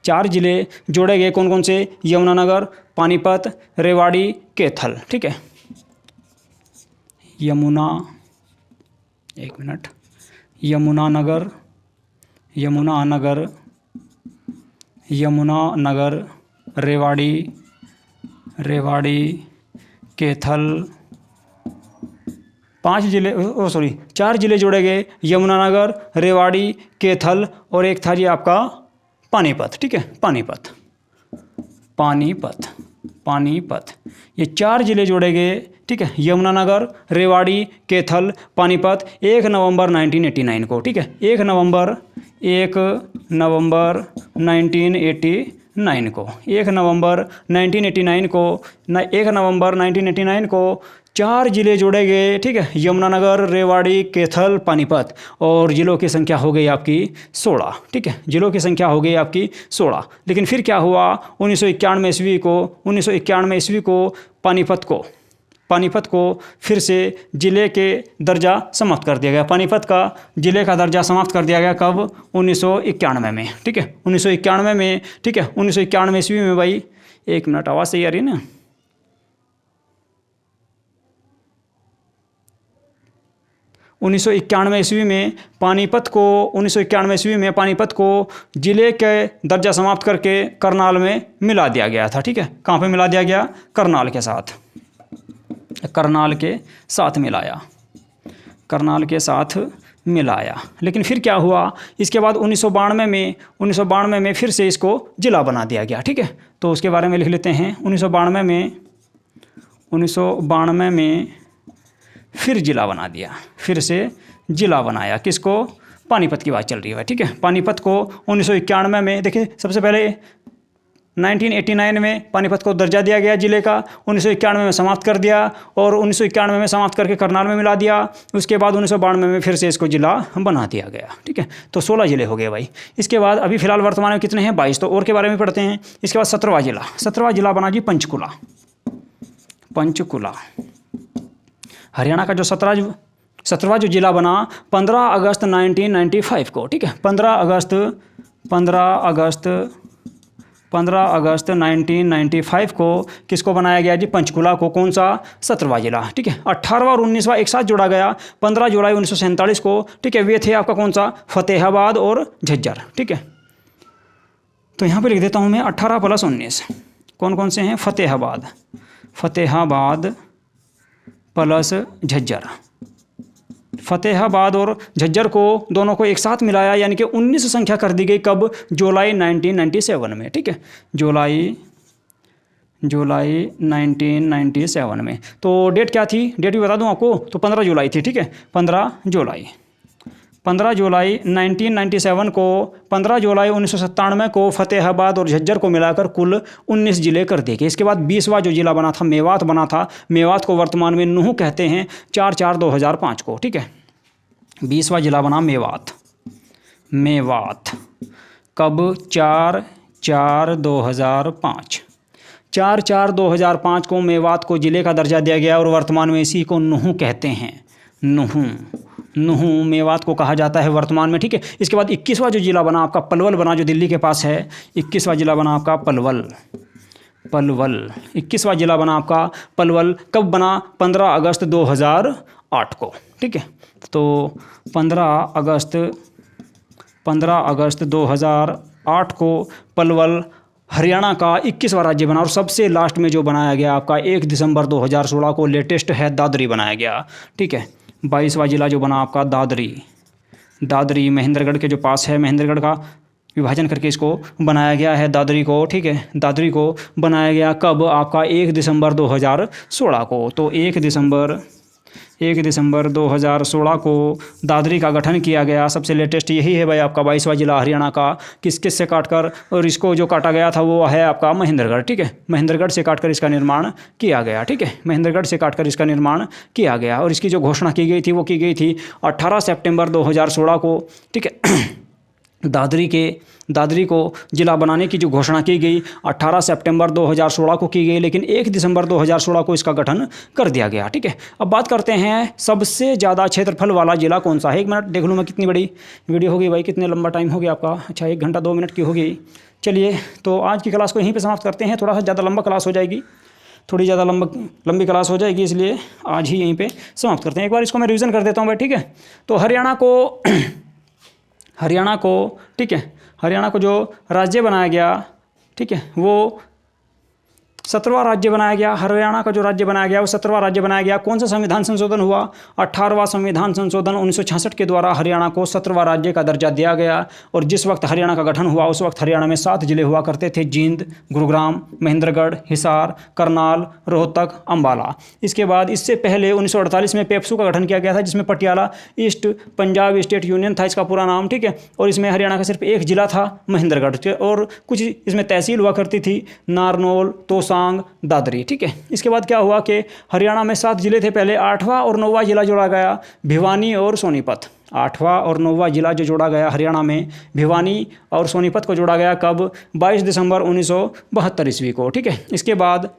4 जिले जोड़े गए कौन कौन से? यमुनानगर, पानीपत, रेवाड़ी, कैथल। ठीक है, यमुनानगर, रेवाड़ी, कैथल, 4 जिले जोड़े गए, यमुनानगर, रेवाड़ी, कैथल और एक था जी आपका पानीपत। ठीक है, पानीपत ये 4 जिले जोड़े गए। ठीक है, यमुनानगर, रेवाड़ी, कैथल, पानीपत 1 नवंबर 1989 को। ठीक है, 1 नवंबर 1989 को 4 जिले जोड़े गए। ठीक है, यमुनानगर, रेवाड़ी, कैथल, पानीपत और जिलों की संख्या हो गई आपकी 16। ठीक है, जिलों की संख्या हो गई आपकी 16। लेकिन फिर क्या हुआ? 1991 ईस्वी को पानीपत को फिर से जिले के दर्जा समाप्त कर दिया गया। पानीपत का जिले का दर्जा समाप्त कर दिया गया कब? 1991 में। ठीक है, 1991 में। ठीक है, 1991 ईस्वी में भाई, एक मिनट, आवाज़ सही आ रही है ना? 1991 ईस्वी में पानीपत को जिले के दर्जा समाप्त करके करनाल में मिला दिया गया था। ठीक है, कहाँ पे मिला दिया गया? करनाल के साथ मिलाया। मिलाया। लेकिन फिर क्या हुआ, इसके बाद 1992 में फिर से इसको जिला बना दिया गया। ठीक है, तो उसके बारे में लिख लेते हैं। 1992 में फिर जिला बना दिया, फिर से जिला बनाया। किसको? पानीपत की बात चल रही है। ठीक है, पानीपत को 1991 में, देखिए सबसे पहले 1989 में पानीपत को दर्जा दिया गया जिले का, 1991 में समाप्त कर दिया और 1991 में समाप्त करके करनाल में मिला दिया। उसके बाद 1992 में फिर से इसको जिला बना दिया गया। ठीक है, तो 16 जिले हो गए भाई। इसके बाद अभी फिलहाल वर्तमान में कितने हैं? 22। तो और के बारे में पढ़ते हैं। इसके बाद 17वां जिला बना जी पंचकुला। हरियाणा का जो 17वां जो जिला बना 15 अगस्त 1995 को। ठीक है, 15 अगस्त 1995 को किसको बनाया गया जी? पंचकुला को। कौन सा? 17वां जिला। ठीक है, 18वां और 19वां एक साथ जोड़ा गया 15 जुलाई 1947 को। ठीक है, वे थे आपका कौन सा? फतेहाबाद और झज्जर। ठीक है, तो यहाँ पे लिख देता हूँ मैं 18 + 19 कौन कौन से हैं? फतेहाबाद प्लस झज्जर। फतेहाबाद और झज्जर को दोनों को एक साथ मिलाया, यानी कि 19 संख्या कर दी गई। कब? जुलाई 1997 में। ठीक है, जुलाई 1997 में। तो डेट क्या थी? डेट भी बता दूं आपको, तो 15 जुलाई थी। ठीक है, 15 जुलाई 1997 को, 15 जुलाई 1997 को फतेहाबाद और झज्जर को मिलाकर कुल 19 जिले कर दिए गए। इसके बाद 20वां जो जिला बना था मेवात बना था। मेवात को वर्तमान में नूह कहते हैं 4/4/2005 को। ठीक है, 20वां जिला बना मेवात। कब? 4/4/2005 4/4/2005 को मेवात को जिले का दर्जा दिया गया और वर्तमान में इसी को नूह कहते हैं। नूह मेवात को कहा जाता है वर्तमान में। ठीक है, इसके बाद 21वां जो जिला बना आपका पलवल बना, जो दिल्ली के पास है। 21वां जिला बना आपका पलवल 21वां जिला बना आपका पलवल। कब बना? 15 अगस्त 2008 को। ठीक है, तो 15 अगस्त 2008 को पलवल हरियाणा का 21वां राज्य बना। और सबसे लास्ट में जो बनाया गया आपका 1 दिसंबर 2016 को लेटेस्ट है दादरी बनाया गया। ठीक है, 22वां जिला जो बना आपका दादरी महेंद्रगढ़ के जो पास है, महेंद्रगढ़ का विभाजन करके इसको बनाया गया है दादरी को। ठीक है, दादरी को बनाया गया कब? आपका 1 दिसंबर 2016 को। तो 1 दिसंबर 2016 को दादरी का गठन किया गया। सबसे लेटेस्ट यही है भाई आपका 22वां जिला हरियाणा का। किस से काटकर, और इसको जो काटा गया था वो है आपका महेंद्रगढ़। ठीक है, महेंद्रगढ़ से काटकर इसका निर्माण किया गया। ठीक है, महेंद्रगढ़ से काटकर इसका निर्माण किया गया। और इसकी जो घोषणा की गई थी वो की गई थी 18 सितंबर 2016 को। ठीक है, दादरी को जिला बनाने की जो घोषणा की गई 18 सितंबर 2016 को की गई, लेकिन 1 दिसंबर 2016 को इसका गठन कर दिया गया। ठीक है, अब बात करते हैं सबसे ज़्यादा क्षेत्रफल वाला जिला कौन सा है। 1 मिनट देख लूँ मैं कितनी बड़ी वीडियो होगी भाई, कितने लंबा टाइम हो गया आपका। अच्छा, 1 घंटा 2 मिनट की होगी। चलिए, तो आज की क्लास को यहीं पर समाप्त करते हैं। थोड़ा सा ज़्यादा लंबा क्लास हो जाएगी, थोड़ी ज़्यादा लंबी क्लास हो जाएगी, इसलिए आज ही यहीं पर समाप्त करते हैं। एक बार इसको मैं रिविज़न कर देता हूँ भाई। ठीक है, तो हरियाणा को ठीक है, हरियाणा को जो राज्य बनाया गया, ठीक है, वो 17वां राज्य बनाया गया। हरियाणा का जो राज्य बनाया गया वो 17वां राज्य बनाया गया। कौन सा संविधान संशोधन हुआ? 18वां संविधान संशोधन 1966 के द्वारा हरियाणा को 17वां राज्य का दर्जा दिया गया। और जिस वक्त हरियाणा का गठन हुआ उस वक्त हरियाणा में 7 जिले हुआ करते थे: जींद, गुरुग्राम, महेंद्रगढ़, हिसार, करनाल, रोहतक, अम्बाला। इसके बाद इससे पहले 1948 में पेप्सू का गठन किया गया था, जिसमें Patiala east Punjab state union था इसका पूरा नाम। ठीक है, और इसमें हरियाणा का सिर्फ एक जिला था महेंद्रगढ़, और कुछ इसमें तहसील हुआ करती थी: नारनौल, तोसा, दादरी। ठीक है, इसके बाद क्या हुआ कि हरियाणा में 7 जिले थे पहले। 8वां और 9वां जिला जोड़ा गया, भिवानी और सोनीपत। 8वां और 9वां जिला जो जोड़ा गया हरियाणा में, भिवानी और सोनीपत को जोड़ा गया कब? 22 दिसंबर 1972 ईस्वी को। ठीक है, इसके बाद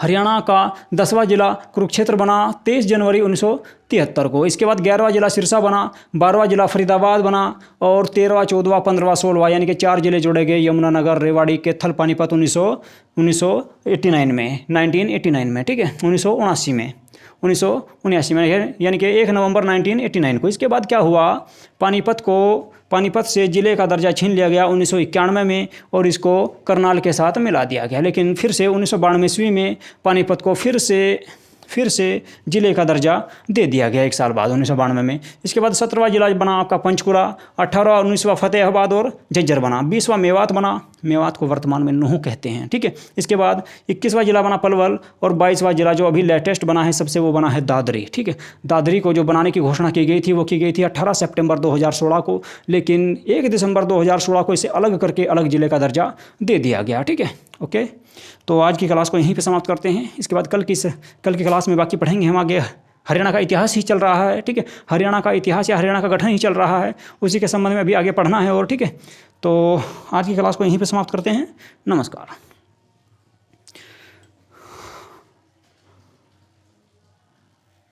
हरियाणा का 10वां जिला कुरुक्षेत्र बना 23 जनवरी 1973 को। इसके बाद 11वां जिला सिरसा बना, 12वां जिला फरीदाबाद बना, और 13वां, 14वां, 15वां, 16वां यानी कि 4 जिले जोड़े गए: यमुनानगर, रेवाड़ी, कैथल, पानीपत 1989 में। ठीक है, 1979 में, यानी कि 1 नवंबर 1989 को। इसके बाद क्या हुआ? पानीपत से जिले का दर्जा छीन लिया गया 1991 में, और इसको करनाल के साथ मिला दिया गया। लेकिन फिर से 1992 ईस्वी में पानीपत को फिर से फिर से ज़िले का दर्जा दे दिया गया 1 साल बाद 1992 में। इसके बाद 17वां जिला बना आपका पंचकुला, 18वां 19वां फतेहाबाद और झज्जर बना, 20वां मेवात बना, मेवात को वर्तमान में नूंह कहते हैं, ठीक है। इसके बाद 21वां जिला बना पलवल और 22वां जिला जो अभी लेटेस्ट बना है सबसे वो बना है दादरी, ठीक है। दादरी को जो बनाने की घोषणा की गई थी वो की गई थी 18 सितंबर 2016 को, लेकिन 1 दिसंबर 2016 को इसे अलग करके अलग ज़िले का दर्जा दे दिया गया, ठीक है। ओके, तो आज की क्लास को यहीं पे समाप्त करते हैं। इसके बाद कल की क्लास में बाकी पढ़ेंगे हम आगे। हरियाणा का इतिहास ही चल रहा है, ठीक है। हरियाणा का इतिहास या हरियाणा का गठन ही चल रहा है, उसी के संबंध में अभी आगे पढ़ना है और, ठीक है। तो आज की क्लास को यहीं पे समाप्त करते हैं। नमस्कार।